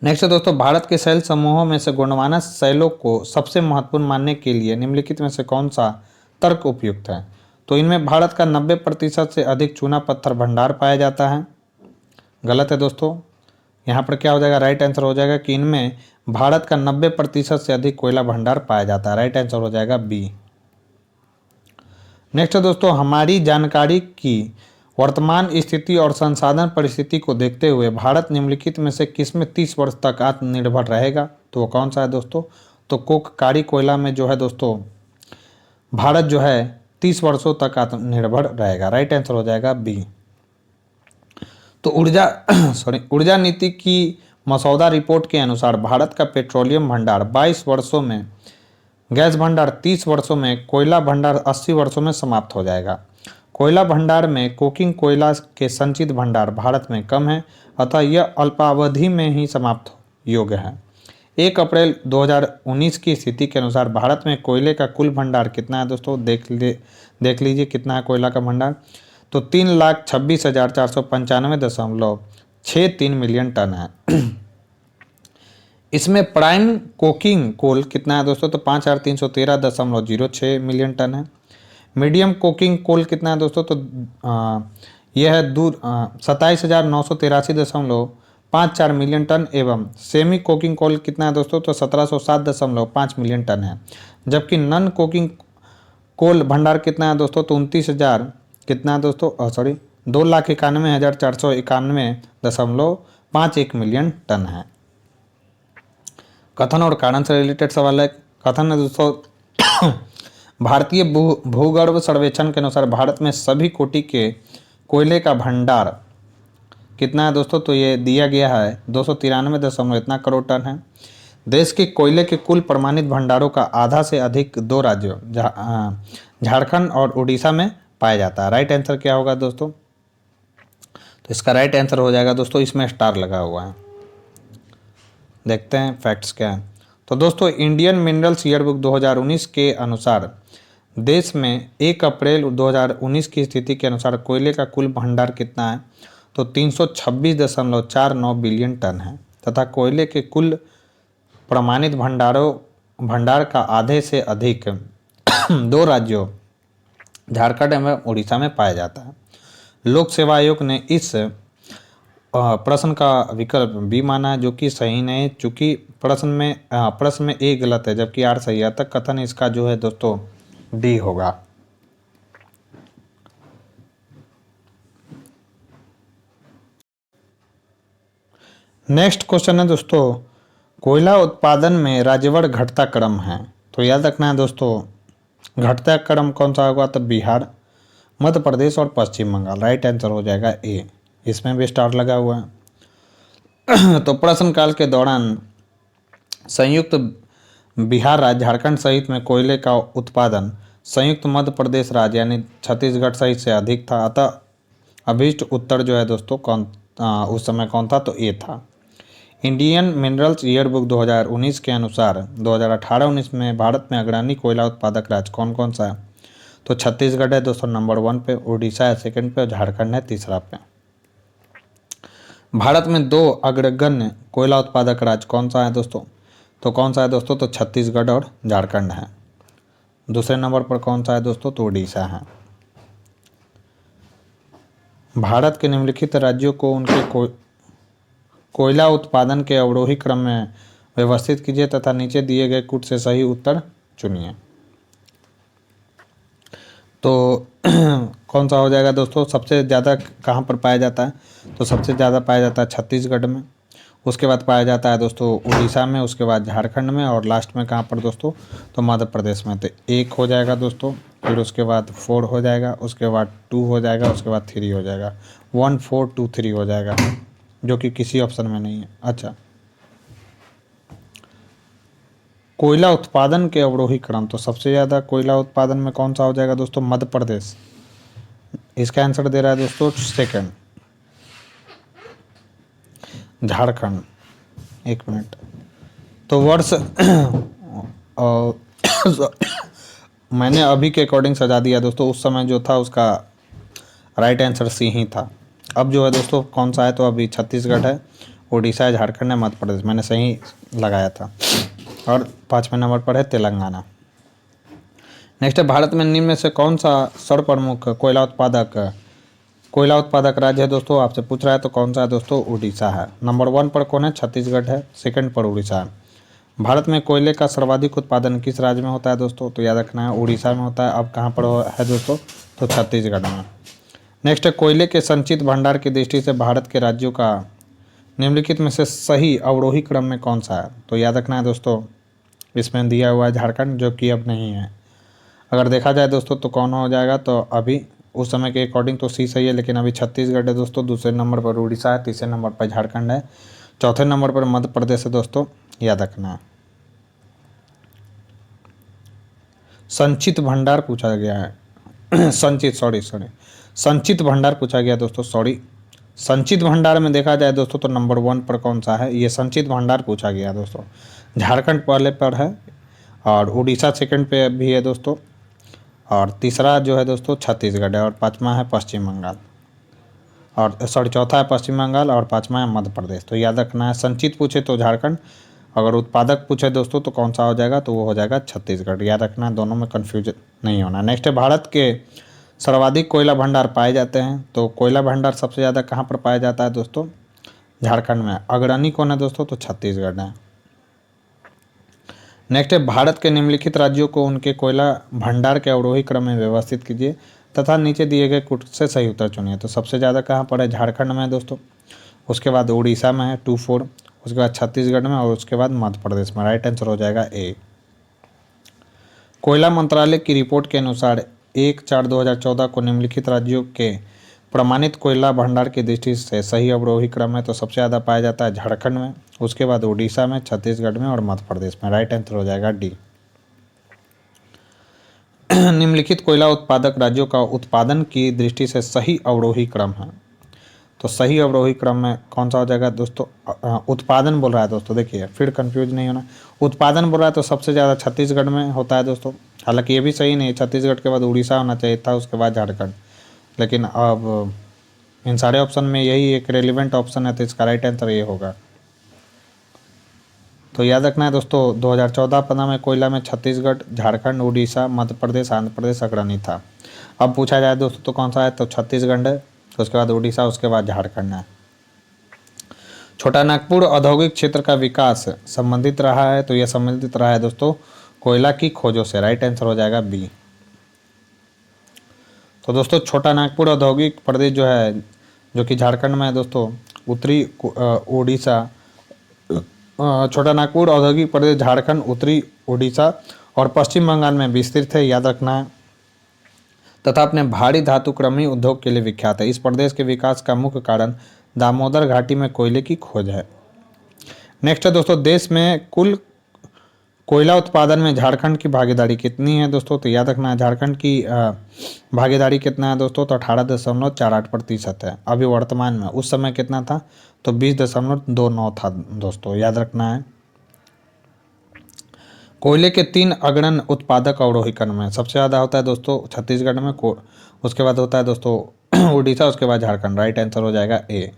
नेक्स्ट दोस्तों, भारत के शैल समूहों में से गोंडवाना शैलों को सबसे महत्वपूर्ण मानने के लिए निम्नलिखित में से कौन सा तर्क उपयुक्त है? तो इनमें भारत का 90% से अधिक चूना पत्थर भंडार पाया जाता है। गलत है दोस्तों, यहाँ पर क्या हो जाएगा? राइट आंसर हो जाएगा कि इनमें भारत का 90% से अधिक कोयला भंडार पाया जाता है। राइट आंसर हो जाएगा बी। नेक्स्ट दोस्तों, हमारी जानकारी की वर्तमान स्थिति और संसाधन परिस्थिति को देखते हुए भारत निम्नलिखित में से किसमें 30 वर्ष तक आत्मनिर्भर रहेगा? तो वो कौन सा है दोस्तों? तो कोककारी कोयला में जो है दोस्तों भारत जो है 30 वर्षों तक आत्मनिर्भर रहेगा। राइट आंसर हो जाएगा बी। तो ऊर्जा नीति की मसौदा रिपोर्ट के अनुसार भारत का पेट्रोलियम भंडार 22 वर्षों में, गैस भंडार 30 वर्षों में, कोयला भंडार 80 वर्षों में समाप्त हो जाएगा। कोयला भंडार में कोकिंग कोयला के संचित भंडार भारत में कम है, अतः यह अल्पावधि में ही समाप्त योग्य है। 1 अप्रैल 2019 की स्थिति के अनुसार भारत में कोयले का कुल भंडार कितना है दोस्तों? देख लीजिए कितना है कोयला का भंडार। तो 3,26,495.63 मिलियन टन है। इसमें प्राइम कोकिंग कोल कितना है दोस्तों? तो 5,313.06 मिलियन टन है। मीडियम कोकिंग कोल कितना है दोस्तों? तो यह है 27,983.54 मिलियन टन। एवं सेमी कोकिंग कोल कितना है दोस्तों? तो 1707.5 मिलियन टन है। जबकि नॉन कोकिंग कोल भंडार कितना है दोस्तों? तो 29,000 कितना है दोस्तों? 2,91,491.51 मिलियन टन है। कथन और कारण से रिलेटेड सवाल है। कथन है दोस्तों, भारतीय भूगर्भ सर्वेक्षण के अनुसार भारत में सभी कोटि के कोयले का भंडार कितना है दोस्तों? तो ये दिया गया है 293 इतना करोड़ टन है। देश के कोयले के कुल प्रमाणित भंडारों का आधा से अधिक 2 राज्यों झारखंड और उड़ीसा में पाया जाता है। राइट आंसर क्या होगा दोस्तों? तो इसका राइट आंसर हो जाएगा दोस्तों, इसमें स्टार लगा हुआ है। देखते हैं फैक्ट्स क्या है। तो दोस्तों, इंडियन मिनरल्स ईयरबुक 2019 के अनुसार देश में 1 अप्रैल 2019 की स्थिति के अनुसार कोयले का कुल भंडार कितना है? तो 326.49 बिलियन टन है तथा कोयले के कुल प्रमाणित भंडार का आधे से अधिक 2 राज्यों झारखंड एवं उड़ीसा में पाया जाता है। लोक सेवा आयोग ने इस प्रश्न का विकल्प बी माना है, जो कि सही नहीं है, चूंकि प्रश्न में ए गलत है जबकि आर सही है। तक कथन इसका जो है दोस्तों डी होगा। नेक्स्ट क्वेश्चन है दोस्तों, कोयला उत्पादन में राज्यवार घटता क्रम है। तो याद रखना है दोस्तों, घटता क्रम कौन सा होगा? तो बिहार, मध्य प्रदेश और पश्चिम बंगाल। राइट आंसर हो जाएगा ए, इसमें भी स्टार लगा हुआ है। तो प्रश्नकाल के दौरान संयुक्त बिहार राज्य झारखंड सहित में कोयले का उत्पादन संयुक्त मध्य प्रदेश राज्य यानी छत्तीसगढ़ सही से अधिक था, अतः अभीष्ट उत्तर जो है दोस्तों उस समय कौन था, तो ए था। इंडियन मिनरल्स ईयरबुक 2019 के अनुसार 2018-19 में भारत में अग्रणी कोयला उत्पादक राज्य कौन कौन सा है, तो छत्तीसगढ़ है दोस्तों नंबर 1 पे, उड़ीसा है सेकंड पे और झारखंड है तीसरा पे। भारत में 2 अग्रगण्य कोयला उत्पादक राज्य कौन सा है दोस्तों, तो कौन सा है दोस्तों, तो छत्तीसगढ़ और झारखंड है। दूसरे नंबर पर कौन सा है दोस्तों, तो उड़ीसा है। भारत के निम्नलिखित राज्यों को उनके कोयला उत्पादन के अवरोही क्रम में व्यवस्थित कीजिए तथा नीचे दिए गए कूट से सही उत्तर चुनिए। तो कौन सा हो जाएगा दोस्तों, सबसे ज़्यादा कहाँ पर पाया जाता है, तो सबसे ज़्यादा पाया जाता है छत्तीसगढ़ में, उसके बाद पाया जाता है दोस्तों उड़ीसा में, उसके बाद झारखंड में और लास्ट में कहाँ पर दोस्तों, तो मध्य प्रदेश में। तो 1 हो जाएगा दोस्तों, फिर उसके बाद 4 हो जाएगा, उसके बाद 2 हो जाएगा, उसके बाद 3 हो जाएगा, 1 4 2 3 हो जाएगा, जो कि किसी ऑप्शन में नहीं है। अच्छा, कोयला उत्पादन के अवरोही क्रम, तो सबसे ज़्यादा कोयला उत्पादन में कौन सा हो जाएगा दोस्तों, मध्य प्रदेश। इसका आंसर दे रहा है दोस्तों सेकंड, झारखंड। 1 मिनट, तो वर्ष मैंने अभी के अकॉर्डिंग सजा दिया दोस्तों, उस समय जो था उसका राइट आंसर सी ही था। अब जो है दोस्तों कौन सा है, तो अभी छत्तीसगढ़ है, उड़ीसा है, झारखंड है, मध्य प्रदेश, मैंने सही लगाया था। और 5वें नंबर पर है तेलंगाना। नेक्स्ट है, भारत में निम्न में से कौन सा सर्वप्रमुख कोयला उत्पादक राज्य है दोस्तों, आपसे पूछ रहा है, तो कौन सा है दोस्तों, उड़ीसा है। नंबर 1 पर कौन है, छत्तीसगढ़ है, सेकंड पर उड़ीसा है। भारत में कोयले का सर्वाधिक उत्पादन किस राज्य में होता है दोस्तों, तो याद रखना है उड़ीसा में होता है। अब कहाँ पर है दोस्तों, तो छत्तीसगढ़ में। नेक्स्ट है, कोयले के संचित भंडार की दृष्टि से भारत के राज्यों का निम्नलिखित में से सही अवरोही क्रम में कौन सा है, तो याद रखना है दोस्तों, इसमें दिया हुआ है झारखंड, जो कि अब नहीं है। अगर देखा जाए दोस्तों तो कौन हो जाएगा, तो अभी उस समय के अकॉर्डिंग तो सी सही है, लेकिन अभी छत्तीसगढ़ है दोस्तों, दूसरे नंबर पर उड़ीसा है, तीसरे नंबर पर झारखंड है, चौथे नंबर पर मध्य प्रदेश है दोस्तों, याद रखना है। संचित भंडार पूछा गया है संचित भंडार पूछा गया दोस्तों, संचित भंडार में देखा जाए दोस्तों तो नंबर 1 पर कौन सा है, ये संचित भंडार पूछा गया दोस्तों। झारखंड पहले पर है और उड़ीसा सेकंड पे भी है दोस्तों, और तीसरा जो है दोस्तों छत्तीसगढ़ है, और 5वां है पश्चिम बंगाल, और चौथा है पश्चिम बंगाल और 5वां है मध्य प्रदेश। तो याद रखना है, संचित पूछे तो झारखंड, अगर उत्पादक पूछे दोस्तों तो कौन सा हो जाएगा, तो वो हो जाएगा छत्तीसगढ़। याद रखना है, दोनों में कन्फ्यूजन नहीं होना। नेक्स्ट है, भारत के सर्वाधिक कोयला भंडार पाए जाते हैं, तो कोयला भंडार सबसे ज़्यादा कहाँ पर पाया जाता है दोस्तों, झारखंड में। अग्रणी कौन है दोस्तों, तो छत्तीसगढ़ है। नेक्स्ट है, भारत के निम्नलिखित राज्यों को उनके कोयला भंडार के अवरोही क्रम में व्यवस्थित कीजिए तथा नीचे दिए गए कूट से सही उत्तर चुनिए। तो सबसे ज़्यादा कहाँ पर है, झारखंड में है दोस्तों, उसके बाद उड़ीसा में है 2 4, उसके बाद छत्तीसगढ़ में, और उसके बाद मध्य प्रदेश में। राइट आंसर हो जाएगा ए। कोयला मंत्रालय की रिपोर्ट के अनुसार 1/4/2014 को निम्नलिखित राज्यों के प्रमाणित कोयला भंडार की दृष्टि से सही अवरोही क्रम है, तो सबसे ज़्यादा पाया जाता है झारखंड में, उसके बाद उड़ीसा में, छत्तीसगढ़ में और मध्य प्रदेश में। राइट आंसर हो जाएगा डी। निम्नलिखित कोयला उत्पादक राज्यों का उत्पादन की दृष्टि से सही अवरोही क्रम है, तो सही अवरोही क्रम में कौन सा हो जाएगा दोस्तों, उत्पादन बोल रहा है दोस्तों, देखिए फिर कंफ्यूज नहीं होना। उत्पादन बोल रहा है तो सबसे ज़्यादा छत्तीसगढ़ में होता है दोस्तों, हालांकि ये भी सही नहीं है, छत्तीसगढ़ के बाद उड़ीसा होना चाहिए था, उसके बाद झारखंड, लेकिन अब इन सारे ऑप्शन में यही एक रेलिवेंट ऑप्शन है, तो इसका राइट आंसर ये होगा। तो याद रखना है दोस्तों, 2014-15 में कोयला में छत्तीसगढ़, झारखंड, उड़ीसा, मध्य प्रदेश, आंध्र प्रदेश अग्रणी था। अब पूछा जाए दोस्तों तो कौन सा है, तो छत्तीसगढ़ है, उसके बाद उड़ीसा, उसके बाद झारखंड है। छोटा नागपुर औद्योगिक क्षेत्र का विकास संबंधित रहा है, तो यह संबंधित रहा है दोस्तों कोयला की खोजों से। राइट आंसर हो जाएगा बी। तो दोस्तों छोटा नागपुर औद्योगिक प्रदेश जो है, जो कि झारखंड में है दोस्तों, उत्तरी उड़ीसा, छोटा नागपुर औद्योगिक प्रदेश झारखंड, उत्तरी उड़ीसा और पश्चिम बंगाल में विस्तृत है, याद रखना है, तथा अपने भारी धातु क्रमी उद्योग के लिए विख्यात है। इस प्रदेश के विकास का मुख्य कारण दामोदर घाटी में कोयले की खोज है। नेक्स्ट है दोस्तों, देश में कुल कोयला उत्पादन में झारखंड की भागीदारी कितनी है दोस्तों? तो याद रखना है झारखंड की भागीदारी कितना है दोस्तों? तो 18.48% है अभी वर्तमान में। उस समय कितना था? तो 20.29 था दोस्तों, याद रखना है। कोयले के 3 अग्रणी उत्पादक अवरोहीकरण में सबसे ज़्यादा होता है दोस्तों छत्तीसगढ़ में, उसके बाद होता है दोस्तों उड़ीसा, उसके बाद झारखंड। राइट आंसर हो जाएगा ए।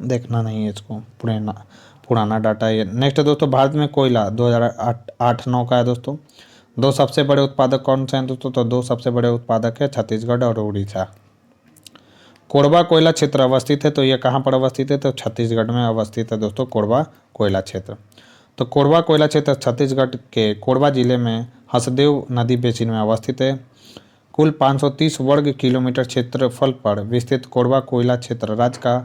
देखना नहीं है इसको, पुराना डाटा है ये। नेक्स्ट है दोस्तों, भारत में कोयला 2008-9 का है दोस्तों। दो सबसे बड़े उत्पादक कौन से हैं दोस्तों? तो दो सबसे बड़े उत्पादक है छत्तीसगढ़ और उड़ीसा। कोरबा कोयला क्षेत्र अवस्थित है, तो ये कहाँ पर अवस्थित है? तो छत्तीसगढ़ में अवस्थित है दोस्तों कोरबा कोयला क्षेत्र। तो कोरबा कोयला क्षेत्र छत्तीसगढ़ के कोरबा जिले में हसदेव नदी बेसिन में अवस्थित है। कुल 530 वर्ग किलोमीटर क्षेत्रफल पर विस्तृत कोरबा कोयला क्षेत्र राज्य का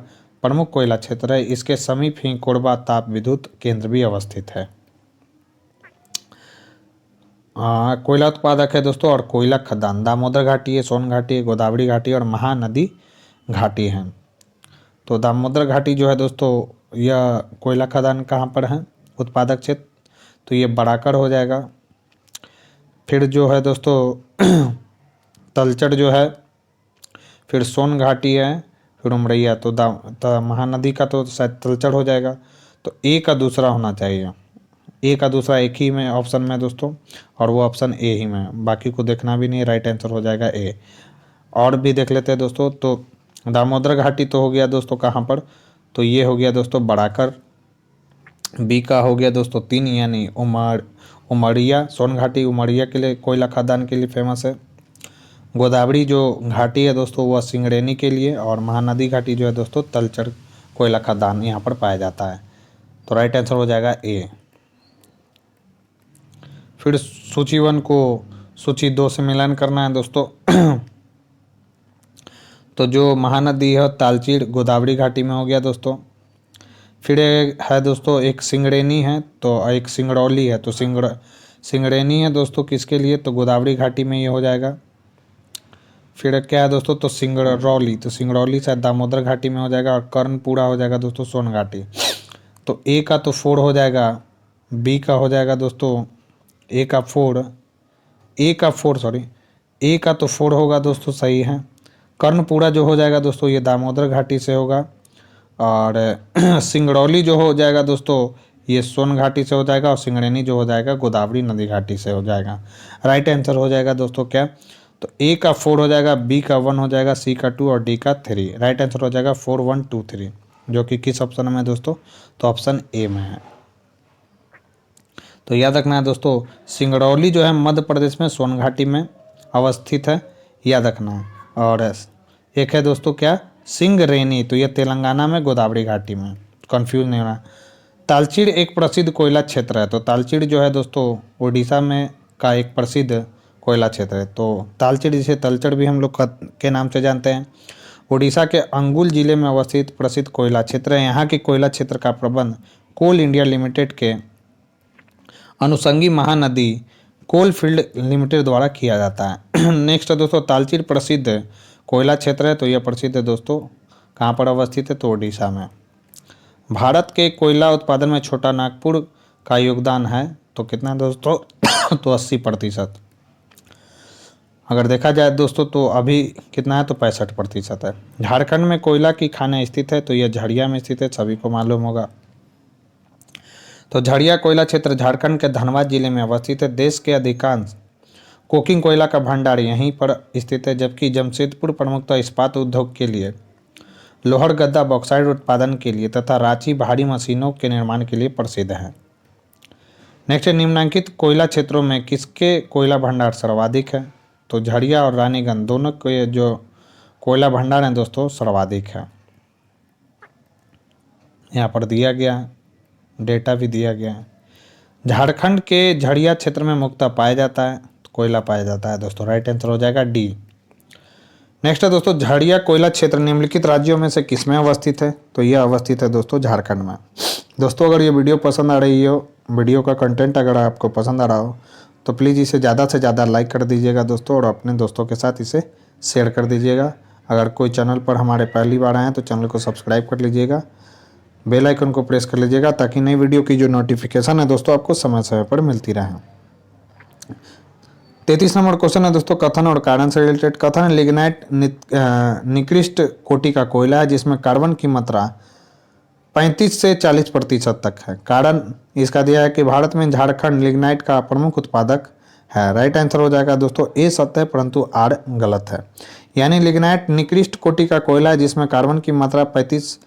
प्रमुख कोयला क्षेत्र है। इसके समीप ही कोरबा ताप विद्युत केंद्र भी अवस्थित है। कोयला उत्पादक है दोस्तों और कोयला खदान दामोदर घाटी है, सोन घाटी है, गोदावरी घाटी और महानदी घाटी है। तो दामोदर घाटी जो है दोस्तों, यह कोयला खदान कहाँ पर है उत्पादक क्षेत्र? तो ये बराकर हो जाएगा। फिर जो है दोस्तों तलचट जो है, फिर सोन घाटी है, फिर उमरैया। तो महानदी का तो शायद तलचट हो जाएगा। तो ए का दूसरा होना चाहिए, ए का दूसरा एक ही में ऑप्शन में दोस्तों, और वो ऑप्शन ए ही में, बाकी को देखना भी नहीं। राइट आंसर हो जाएगा ए। और भी देख लेते हैं दोस्तों। तो दामोदर घाटी तो हो गया दोस्तों कहाँ पर? तो ये हो गया दोस्तों बराकर। बी का हो गया दोस्तों 3 यानी उमरिया। सोन घाटी उमरिया के लिए कोयला खदान के लिए फेमस है। गोदावरी जो घाटी है दोस्तों वह सिंगरेनी के लिए, और महानदी घाटी जो है दोस्तों तलचर कोयला खदान यहाँ पर पाया जाता है। तो राइट आंसर हो जाएगा ए। फिर सूची 1 को सूची 2 से मिलान करना है दोस्तों। तो जो महानदी है तालचीड़ गोदावरी घाटी में हो गया दोस्तों। फिर है दोस्तों एक सिंगरेनी है, तो एक सिंगरौली है। तो सिंगरेनी है दोस्तों किसके लिए? तो गोदावरी घाटी में ये हो जाएगा। फिर क्या है दोस्तों? तो सिंगरौली, तो सिंगरौली शायद दामोदर घाटी में हो जाएगा। और कर्णपुरा हो जाएगा दोस्तों सोन घाटी। तो ए का तो 4 हो जाएगा, बी का हो जाएगा दोस्तों ए का 4 होगा दोस्तों, सही है। कर्णपुरा जो हो जाएगा दोस्तों ये दामोदर घाटी से होगा। और सिंगरौली जो हो जाएगा दोस्तों ये सोन घाटी से हो जाएगा। और सिंगरेनी जो हो जाएगा गोदावरी नदी घाटी से हो जाएगा। राइट आंसर हो जाएगा दोस्तों क्या? तो ए का 4 हो जाएगा, बी का 1 हो जाएगा, सी का 2 और डी का 3। राइट आंसर हो जाएगा 4 1 2 3, जो कि किस ऑप्शन में है दोस्तों? तो ऑप्शन ए में है। तो याद रखना है दोस्तों सिंगरौली जो है मध्य प्रदेश में सोन घाटी में अवस्थित है, याद रखना है। और एक है दोस्तों क्या? सिंगरेनी, तो यह तेलंगाना में गोदावरी घाटी में, कंफ्यूज नहीं होना। तालचीड़ एक प्रसिद्ध कोयला क्षेत्र है। तो तालचीड़ जो है दोस्तों उड़ीसा में का एक प्रसिद्ध कोयला क्षेत्र है। तो तालचीड़ जिसे तलचड़ भी हम लोग के नाम से जानते हैं, उड़ीसा के अंगुल जिले में अवस्थित प्रसिद्ध कोयला क्षेत्र है। यहाँ के कोयला क्षेत्र का प्रबंध कोल इंडिया लिमिटेड के अनुषंगी महानदी कोल फील्ड लिमिटेड द्वारा किया जाता है। नेक्स्ट है दोस्तों तालचीड़ प्रसिद्ध कोयला क्षेत्र है। तो यह प्रसिद्ध है दोस्तों कहाँ पर अवस्थित है? तो उड़ीसा में। भारत के कोयला उत्पादन में छोटा नागपुर का योगदान है। तो कितना दोस्तों? तो 80%। अगर देखा जाए दोस्तों तो अभी कितना है? तो 65% है। झारखंड में कोयला की खानें स्थित है। तो यह झरिया में स्थित है, सभी को मालूम होगा। तो झरिया कोयला क्षेत्र झारखंड के धनबाद जिले में अवस्थित है। देश के अधिकांश कोकिंग कोयला का भंडार यहीं पर स्थित है, जबकि जमशेदपुर प्रमुखतः इस्पात उद्योग के लिए, लोहरगद्दा बॉक्साइट उत्पादन के लिए तथा रांची भारी मशीनों के निर्माण के लिए प्रसिद्ध है। नेक्स्ट निम्नलिखित कोयला क्षेत्रों में किसके कोयला भंडार सर्वाधिक है? तो झरिया और रानीगंज दोनों के जो कोयला भंडार हैं दोस्तों सर्वाधिक है। यहाँ पर दिया गया है, डेटा भी दिया गया है। झारखंड के झरिया क्षेत्र में मुख्यतः पाया जाता है, कोयला पाया जाता है दोस्तों। राइट आंसर हो जाएगा डी। नेक्स्ट है दोस्तों झरिया कोयला क्षेत्र निम्नलिखित राज्यों में से किस में अवस्थित है? तो यह अवस्थित है दोस्तों झारखंड में। दोस्तों अगर ये वीडियो पसंद आ रही हो, वीडियो का कंटेंट अगर आपको पसंद आ रहा हो, तो प्लीज़ इसे ज़्यादा से ज़्यादा लाइक कर दीजिएगा दोस्तों, और अपने दोस्तों के साथ इसे शेयर कर दीजिएगा। अगर कोई चैनल पर हमारे पहली बार आए हैं तो चैनल को सब्सक्राइब कर लीजिएगा। बेल आइकन को प्रेस कर लीजिएगा ताकि नई वीडियो की जो नोटिफिकेशन है दोस्तों आपको समय समय पर मिलती रहे। 33 नंबर क्वेश्चन है दोस्तों कथन और कारण से रिलेटेड। कथन है लिग्नाइट निकृष्ट कोटि का कोयला है जिसमें कार्बन की मात्रा 35 से 40% तक है। कारण इसका दिया है कि भारत में झारखंड लिग्नाइट का प्रमुख उत्पादक है। राइट आंसर हो जाएगा दोस्तों ए सत्य है परंतु आर गलत है। यानी लिग्नाइट निकृष्ट कोटि का कोयला है जिसमें कार्बन की मात्रा 35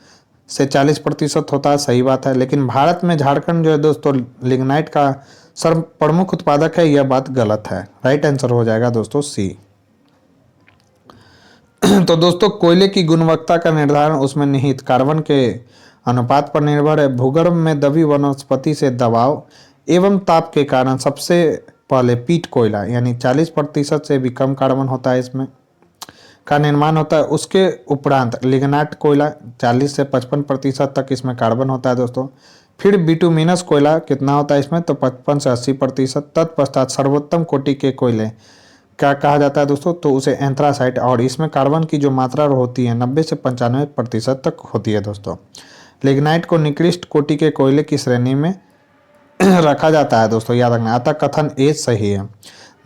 से 40% होता है, सही बात है। लेकिन भारत में झारखंड जो है दोस्तों लिग्नाइट का सर्व प्रमुख उत्पादक है, यह बात गलत है। राइट आंसर हो जाएगा दोस्तों सी। तो दोस्तों कोयले की गुणवत्ता का निर्धारण उसमें निहित कार्बन के अनुपात पर निर्भर है। भूगर्भ में दबी वनस्पति से दबाव एवं ताप के कारण सबसे पहले पीट कोयला यानी 40% से भी कम कार्बन होता है इसमें का निर्माण होता है। उसके उपरांत लिग्नाइट कोयला 40 से 55% तक इसमें कार्बन होता है दोस्तों। फिर बिटुमिनस कोयला कितना होता है इसमें तो 55 से 80%। तत्पश्चात सर्वोत्तम कोटि के कोयले क्या कहा जाता है दोस्तों तो उसे एंथ्रासाइट, और इसमें कार्बन की जो मात्रा होती है 90 से 95% तक होती है दोस्तों। लिग्नाइट को निकृष्ट कोटि के कोयले की श्रेणी में रखा जाता है दोस्तों, याद रखना। अतः कथन ए सही है।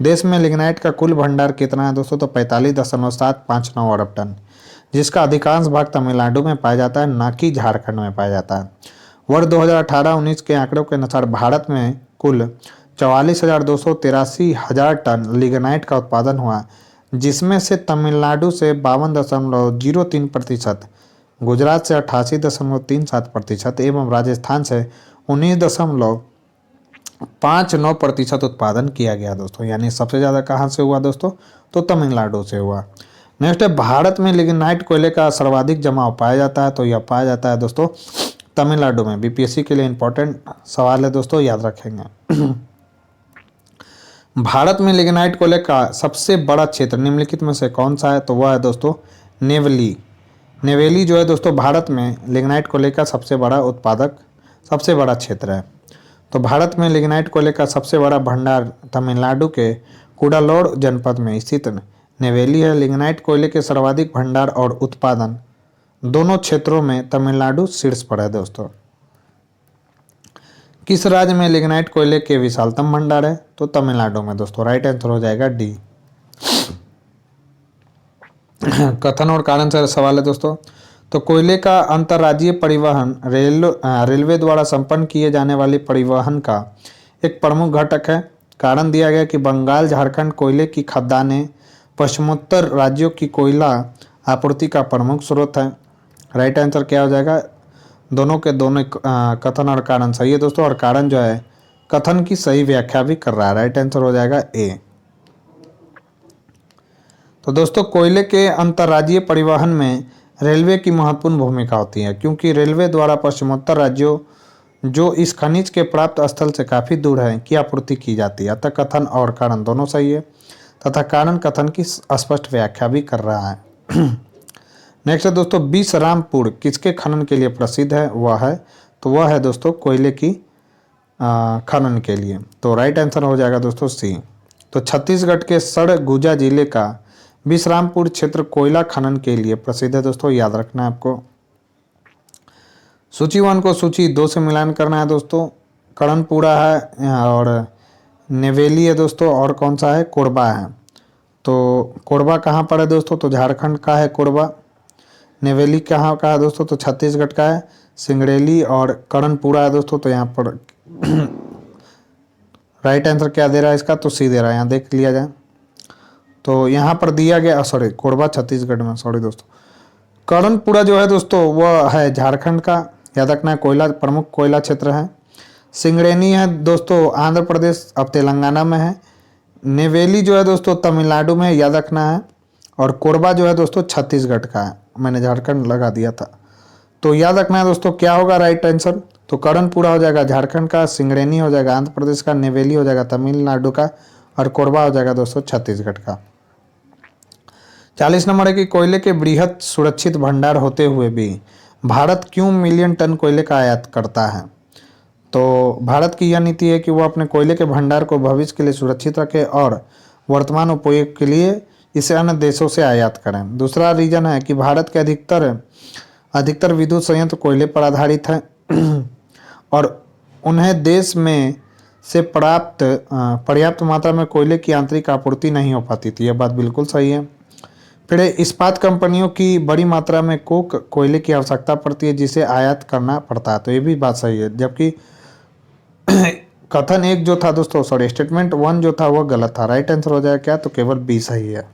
देश में लिग्नाइट का कुल भंडार कितना है दोस्तों तो 45.759 अरब टन, जिसका अधिकांश भाग तमिलनाडु में पाया जाता है, ना कि झारखंड में पाया जाता है। वर्ष 2018-19 के आंकड़ों के अनुसार भारत में कुल 44,283 टन लिग्नाइट का उत्पादन हुआ, जिसमें से तमिलनाडु से 52.03%, गुजरात से 88.37% एवं राजस्थान से 19.59% उत्पादन किया गया दोस्तों। यानी सबसे ज़्यादा कहाँ से हुआ दोस्तों तो तमिलनाडु से हुआ। नेक्स्ट है भारत में लिग्नाइट कोयले का सर्वाधिक जमाव पाया जाता है, तो यह पाया जाता है दोस्तों तमिलनाडु में। बीपीएससी के लिए इंपॉर्टेंट सवाल है दोस्तों, याद रखेंगे। भारत में लिग्नाइट कोयले का सबसे बड़ा क्षेत्र निम्नलिखित में से कौन सा है तो वह है दोस्तों नेवली। नेवेली जो है दोस्तों भारत में लिग्नाइट कोयले का सबसे बड़ा उत्पादक सबसे बड़ा क्षेत्र है। तो भारत में लिग्नाइट कोयले का सबसे बड़ा भंडार तमिलनाडु के कुडालोर जनपद में स्थित नेवेली है। लिग्नाइट कोयले के सर्वाधिक भंडार और उत्पादन दोनों क्षेत्रों में तमिलनाडु शीर्ष पर है दोस्तों। किस राज्य में लिग्नाइट कोयले के विशालतम भंडार है तो तमिलनाडु में दोस्तों। राइट आंसर हो जाएगा डी। कथन और कारण से सवाल है दोस्तों। तो कोयले का अंतर्राज्यीय परिवहन रेलवे द्वारा संपन्न किए जाने वाले परिवहन का एक प्रमुख घटक है। कारण दिया गया कि बंगाल झारखंड कोयले की खदानें पश्चिमोत्तर राज्यों की कोयला आपूर्ति का प्रमुख स्रोत है। राइट आंसर क्या हो जाएगा, दोनों के दोनों कथन और कारण सही है दोस्तों, और कारण जो है कथन की सही व्याख्या भी कर रहा है। राइट आंसर हो जाएगा ए। तो दोस्तों कोयले के अंतर्राज्यीय परिवहन में रेलवे की महत्वपूर्ण भूमिका होती है, क्योंकि रेलवे द्वारा पश्चिमोत्तर राज्यों जो इस खनिज के प्राप्त स्थल से काफ़ी दूर है की आपूर्ति की जाती है। अतः कथन और कारण दोनों सही है तथा कारण कथन की स्पष्ट व्याख्या भी कर रहा है। नेक्स्ट है दोस्तों बिसरामपुर किसके खनन के लिए प्रसिद्ध है वह है दोस्तों कोयले की खनन के लिए। तो राइट आंसर हो जाएगा दोस्तों सी। तो छत्तीसगढ़ के सरगुजा जिले का बिसरामपुर क्षेत्र कोयला खनन के लिए प्रसिद्ध है दोस्तों, याद रखना है आपको। सूची 1 को सूची 2 से मिलान करना है दोस्तों। करणपुरा है और नेवेली है दोस्तों, और कौन सा है कोरबा है। तो कोरबा कहाँ पर है दोस्तों तो झारखंड का है कोरबा। नेवेली कहाँ का है दोस्तों तो छत्तीसगढ़ का है सिंगरेली, और करणपुरा है दोस्तों तो यहाँ पर राइट आंसर क्या दे रहा है इसका तो सी दे रहा है, यहाँ देख लिया जाए तो यहाँ पर दिया गया सॉरी कोरबा छत्तीसगढ़ में, सॉरी दोस्तों। करणपुरा जो है दोस्तों वह है झारखंड का, याद रखना है, कोयला प्रमुख कोयला क्षेत्र है। सिंगरेनी है दोस्तों आंध्र प्रदेश अब तेलंगाना में है। नेवेली जो है दोस्तों तमिलनाडु में है, याद रखना है। और कोरबा जो है दोस्तों छत्तीसगढ़ का है, मैंने झारखंड लगा दिया था तो याद रखना है दोस्तों क्या होगा राइट आंसर। तो करणपुरा हो जाएगा झारखंड का, सिंगरेनी हो जाएगा आंध्र प्रदेश का, नेवेली हो जाएगा तमिलनाडु का, और कोरबा हो जाएगा दोस्तों छत्तीसगढ़ का। 40 नंबर है कि कोयले के बृहद सुरक्षित भंडार होते हुए भी भारत क्यों मिलियन टन कोयले का आयात करता है। तो भारत की यह नीति है कि वह अपने कोयले के भंडार को भविष्य के लिए सुरक्षित रखे और वर्तमान उपयोग के लिए इसे अन्य देशों से आयात करें। दूसरा रीजन है कि भारत के अधिकतर अधिकतर विद्युत संयंत्र कोयले पर आधारित हैं और उन्हें देश में से पर्याप्त मात्रा में कोयले की आंतरिक आपूर्ति नहीं हो पाती थी। यह बात बिल्कुल सही है। फिर इस्पात कंपनियों की बड़ी मात्रा में कोक कोयले की आवश्यकता पड़ती है जिसे आयात करना पड़ता है, तो ये भी बात सही है। जबकि कथन एक जो था दोस्तों, सॉरी, स्टेटमेंट 1 जो था वह गलत था। राइट आंसर हो जाएगा क्या, तो केवल बी सही है।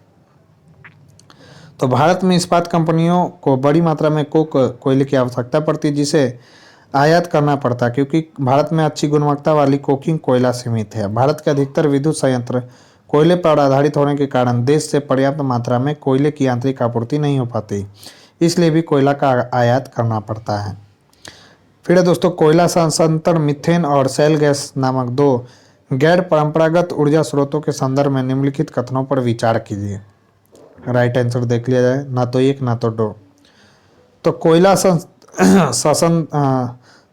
तो भारत में इस्पात कंपनियों को बड़ी मात्रा में कोक कोयले की आवश्यकता पड़ती है जिसे आयात करना पड़ता है, क्योंकि भारत में अच्छी गुणवत्ता वाली कोकिंग कोयला सीमित है। भारत के अधिकतर विद्युत संयंत्र कोयले पर आधारित होने के कारण देश से पर्याप्त मात्रा में कोयले की आंतरिक आपूर्ति नहीं हो पाती, इसलिए भी कोयला का आयात करना पड़ता है। फिर दोस्तों, कोयला संयंत्र मीथेन और शैल गैस नामक दो गैर परंपरागत ऊर्जा स्रोतों के संदर्भ में निम्नलिखित कथनों पर विचार कीजिए। राइट आंसर देख लिया जाए, ना तो एक ना तो दो। तो कोयला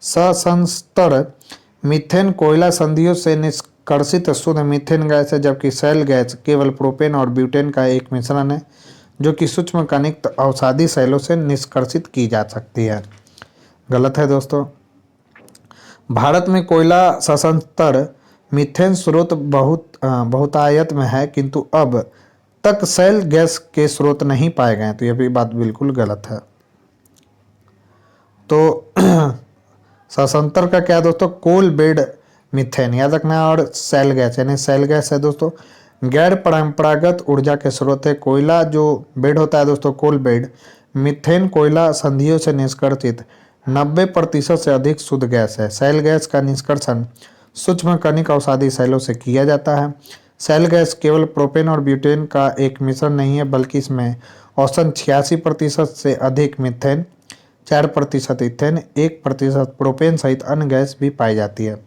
सशस्त्र मीथेन कोयला संधियों से निष्कर्षित शुद्ध मीथेन गैस है, जबकि शैल गैस केवल प्रोपेन और ब्यूटेन का एक मिश्रण है जो कि सूक्ष्म कणिक अवसादी शैलों से निष्कर्षित की जा सकती है। गलत है दोस्तों। भारत में कोयला सशस्त्र मीथेन स्रोत बहुतायत में है, किंतु अब तक शैल गैस के स्रोत नहीं पाए गए, तो यह भी बात बिल्कुल गलत है। तो सशस्त्र का क्या दोस्तों, कोल बेड मीथेन याद रखना है, और शैल गैस यानी शैल गैस है दोस्तों गैर परंपरागत ऊर्जा के स्रोत है। कोयला जो बेड होता है दोस्तों, कोल बेड मीथेन कोयला संधियों से निष्कर्षित 90% से अधिक शुद्ध गैस है। शैल गैस का निष्कर्षण सूक्ष्म कणिक अवसादी शैलों से किया जाता है। शैल गैस केवल प्रोपेन और ब्यूटेन का एक मिश्रण नहीं है, बल्कि इसमें औसतन 86% से अधिक मीथेन, 4% इथेन, 1% प्रोपेन सहित अन्य गैस भी पाई जाती है।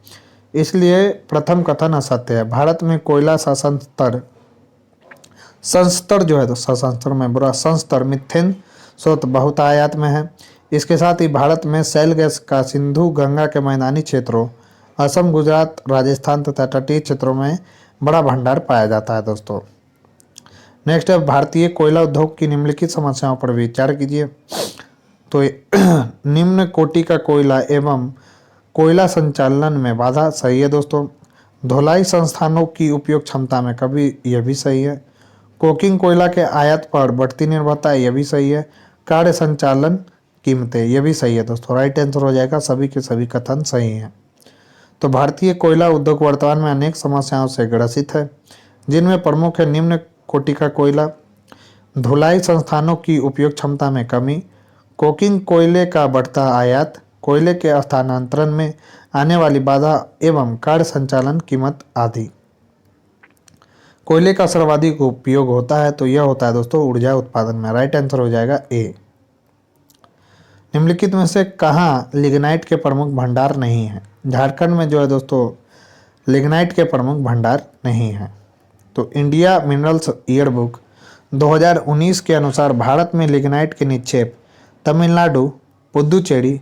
इसलिए प्रथम कथन असत्य है। भारत में कोयला संस्तर जो है तो सशस्त्र में बुरा संस्तर मीथेन स्रोत बहुतायत में है। इसके साथ ही भारत में शैल गैस का सिंधु गंगा के मैदानी क्षेत्रों, असम, गुजरात, राजस्थान तथा तटीय क्षेत्रों में बड़ा भंडार पाया जाता है दोस्तों। नेक्स्ट है, भारतीय कोयला उद्योग की निम्नलिखित समस्याओं पर विचार कीजिए। तो निम्न कोटि का कोयला एवं कोयला संचालन में बाधा, सही है दोस्तों। धुलाई संस्थानों की उपयोग क्षमता में कभी, यह भी सही है। कोकिंग कोयला के आयात पर बढ़ती निर्भरता, यह भी सही है। कार्य संचालन कीमतें, यह भी सही है दोस्तों। राइट आंसर हो जाएगा, सभी के सभी कथन सही हैं। तो भारतीय कोयला उद्योग वर्तमान में अनेक समस्याओं से ग्रसित है, जिनमें प्रमुख है निम्न कोटि का कोयला, धुलाई संस्थानों की उपयोग क्षमता में कमी, कोकिंग कोयले का बढ़ता आयात, कोयले के स्थानांतरण में आने वाली बाधा एवं कार्य संचालन कीमत आदि। कोयले का सर्वाधिक उपयोग होता है, तो यह होता है दोस्तों ऊर्जा उत्पादन में। राइट आंसर हो जाएगा ए। निम्नलिखित में से कहाँ लिग्नाइट के प्रमुख भंडार नहीं है? झारखंड में जो है दोस्तों लिग्नाइट के प्रमुख भंडार नहीं है। तो इंडिया मिनरल्स ईयर बुक 2019 के अनुसार भारत में लिग्नाइट के निक्षेप तमिलनाडु, पुदुचेरी,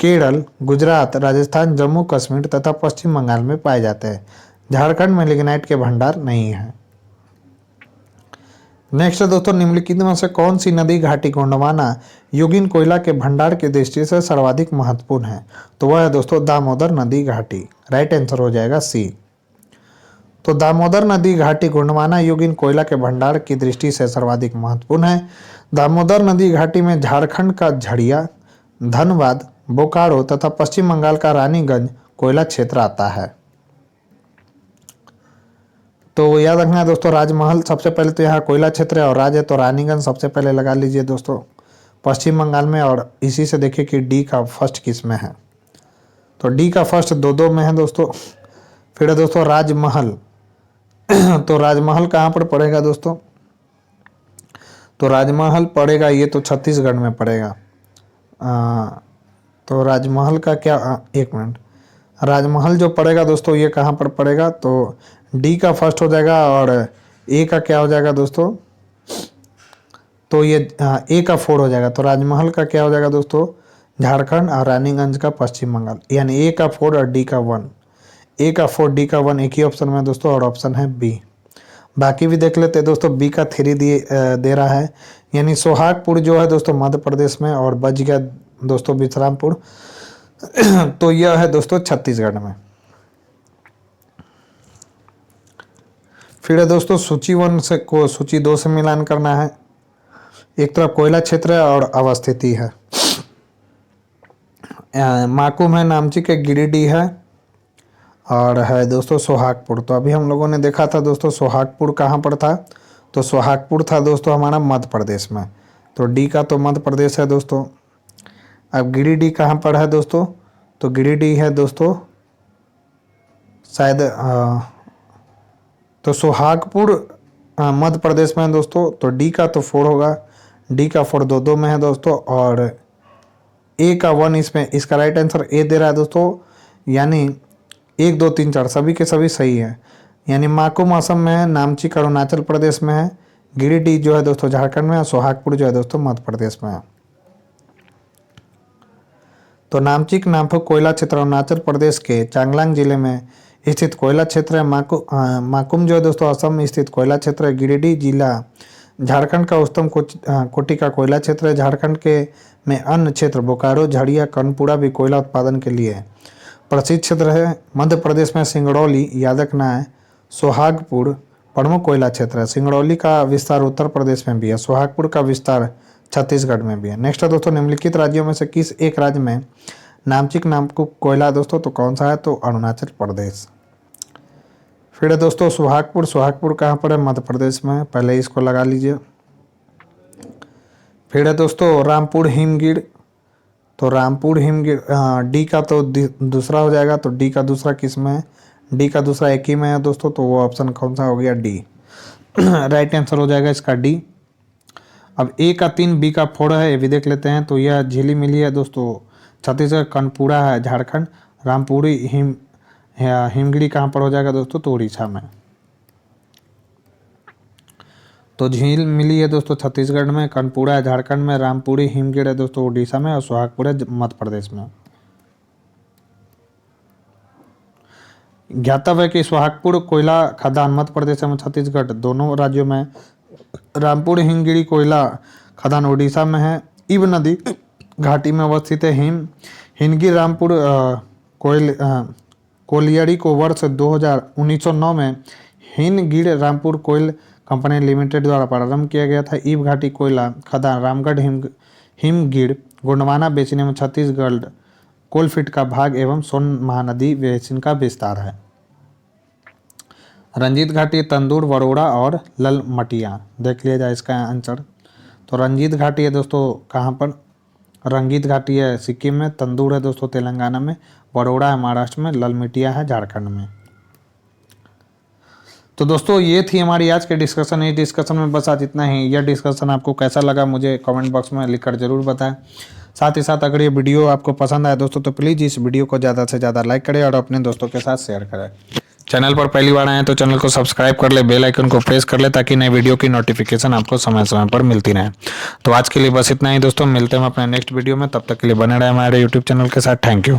केरल, गुजरात, राजस्थान, जम्मू कश्मीर तथा पश्चिम बंगाल में पाए जाते हैं। झारखंड में लिग्नाइट के भंडार नहीं है। नेक्स्ट दोस्तों, निम्नलिखित में से कौन सी नदी घाटी गोंडवाना युगीन कोयला के भंडार की दृष्टि से सर्वाधिक महत्वपूर्ण है? तो वह है दोस्तों दामोदर नदी घाटी। राइट आंसर हो जाएगा सी। तो दामोदर नदी घाटी गोंडवाना युगीन कोयला के भंडार की दृष्टि से सर्वाधिक महत्वपूर्ण है। दामोदर नदी घाटी में झारखंड का झड़िया, धनबाद, बोकारो तथा पश्चिम बंगाल का रानीगंज कोयला क्षेत्र आता है। तो याद रखना है दोस्तों, राजमहल सबसे पहले तो यहाँ कोयला क्षेत्र है और राज है, तो रानीगंज सबसे पहले लगा लीजिए दोस्तों पश्चिम बंगाल में। और इसी से देखिए कि डी का फर्स्ट किस में है, तो डी का फर्स्ट दो में है दोस्तों। फिर है दोस्तों राजमहल तो राजमहल कहाँ पर पड़ेगा दोस्तों? तो राजमहल पड़ेगा, ये तो छत्तीसगढ़ में पड़ेगा। तो राजमहल का क्या, एक मिनट, राजमहल जो पड़ेगा दोस्तों ये कहाँ पर पड़ेगा? तो डी का फर्स्ट हो जाएगा और ए का क्या हो जाएगा दोस्तों? तो ये ए का 4 हो जाएगा। तो राजमहल का क्या हो जाएगा दोस्तों? झारखंड और रानीगंज का पश्चिम बंगाल, यानी ए का 4 और डी का 1। ए का 4 डी का 1 एक ही ऑप्शन में दोस्तों, और ऑप्शन है बी। बाकी भी देख लेते हैं दोस्तों। बी का 3 दे रहा है, यानी सोहागपुर जो है दोस्तों मध्य प्रदेश में, और बच गया दोस्तों विश्रामपुर। तो यह है दोस्तों छत्तीसगढ़ में। फिर है दोस्तों सूची 1 से को सूची 2 से मिलान करना है। एक तरफ कोयला क्षेत्र है और अवस्थिति है। माकुम है, नामची के गिरिडीह है, और है दोस्तों सोहागपुर। तो अभी हम लोगों ने देखा था दोस्तों सोहागपुर कहाँ पर था, तो सोहागपुर था दोस्तों हमारा मध्य प्रदेश में। तो डी का तो मध्य प्रदेश है दोस्तों। अब गिरिडीह कहाँ पर है दोस्तों, तो गिरिडीह है दोस्तों शायद तो सोहागपुर मध्य प्रदेश में है दोस्तों। तो डी का तो 4 होगा, डी का 4 दो में है दोस्तों, और ए का 1 इसमें, इसका राइट आंसर ए दे रहा है दोस्तों। यानी 1 2 3 4 सभी के सभी सही है। यानी माकुम असम में है, नामची अरुणाचल प्रदेश में है, गिरिडीह जो है दोस्तों झारखंड में है, सोहागपुर जो है दोस्तों मध्य प्रदेश में है। तो नामचिक नामफुक कोयला क्षेत्र अरुणाचल प्रदेश के चांगलांग जिले में स्थित कोयला क्षेत्र है। माकुम जो है दोस्तों असम में स्थित कोयला क्षेत्र है। गिरिडीह जिला झारखंड का उच्चतम कोटि का कोयला क्षेत्र है। झारखंड के में अन्य क्षेत्र बोकारो, झड़िया, कर्णपुरा भी कोयला उत्पादन के लिए प्रसिद्ध क्षेत्र है। मध्य प्रदेश में सिंगरौली, यादकनाय, सोहागपुर प्रमुख कोयला क्षेत्र है। सिंगरौली का विस्तार उत्तर प्रदेश में भी है, सोहागपुर का विस्तार छत्तीसगढ़ में भी है। नेक्स्ट है दोस्तों निम्नलिखित राज्यों में से किस एक राज्य में नामचिक नामकुक कोयला दोस्तों, तो कौन सा है, तो अरुणाचल प्रदेश। फिर है दोस्तों सोहागपुर, सोहागपुर कहाँ पर है, मध्य प्रदेश में, पहले इसको लगा लीजिए। फिर है दोस्तों रामपुर हिमगिर, तो रामपुर हिमगिर डी का तो दूसरा हो जाएगा, तो डी का दूसरा किस में है, डी का दूसरा एक ही में है दोस्तों, तो वो ऑप्शन कौन सा हो गया, डी। राइट आंसर हो जाएगा इसका डी। अब ए का 3 बी का 4 है, ये भी देख लेते हैं। तो यह झिली मिली है दोस्तों छत्तीसगढ़, कर्णपुरा है झारखंड, रामपुरी हिमगिरी कहाँ पर हो जाएगा दोस्तों, तो उड़ीसा में। तो झील मिली है दोस्तों छत्तीसगढ़ में, कर्णपुरा है झारखंड में, रामपुरी हिमगिर है दोस्तों उड़ीसा में, और सोहागपुर है मध्य प्रदेश में। ज्ञातव्य है कि सोहागपुर कोयला खदान मध्य प्रदेश एवं छत्तीसगढ़ दोनों राज्यों में, रामपुर हिमगिरी कोयला खदान उड़ीसा में है। इब नदी घाटी में अवस्थित है। हिमगिर रामपुर कोलियरी को वर्ष 1909 में हिमगिर रामपुर कोयल कंपनी लिमिटेड द्वारा प्रारंभ किया गया था। ईब घाटी कोयला खदान रामगढ़ हिमगिर गोंडवाना बेसिन में छत्तीसगढ़ कोलफील्ड का भाग एवं सोन महानदी बेसिन का विस्तार है। रंजीत घाटी तंदूर, वरोड़ा और ललमटिया, देख लिया जाए इसका आंसर। तो रंजीत घाटी है दोस्तों कहाँ पर, रंगीत घाटी है सिक्किम में, तंदूर है दोस्तों तेलंगाना में, वरोड़ा है महाराष्ट्र में, ललमिटिया है झारखंड में। तो दोस्तों ये थी हमारी आज की डिस्कशन। इस डिस्कशन में बस आज इतना ही। यह डिस्कशन आपको कैसा लगा मुझे कमेंट बॉक्स में लिखकर जरूर बताएं। साथ ही साथ अगर ये वीडियो आपको पसंद आए दोस्तों, तो प्लीज़ इस वीडियो को ज़्यादा से ज़्यादा लाइक करें और अपने दोस्तों के साथ शेयर करें। चैनल पर पहली बार आए तो चैनल को सब्सक्राइब कर ले, बेल आइकन को प्रेस कर ले, ताकि नए वीडियो की नोटिफिकेशन आपको समय समय पर मिलती रहे। तो आज के लिए बस इतना ही दोस्तों, मिलते हैं हम अपने नेक्स्ट वीडियो में। तब तक के लिए बने रहे हमारे यूट्यूब चैनल के साथ। Thank you.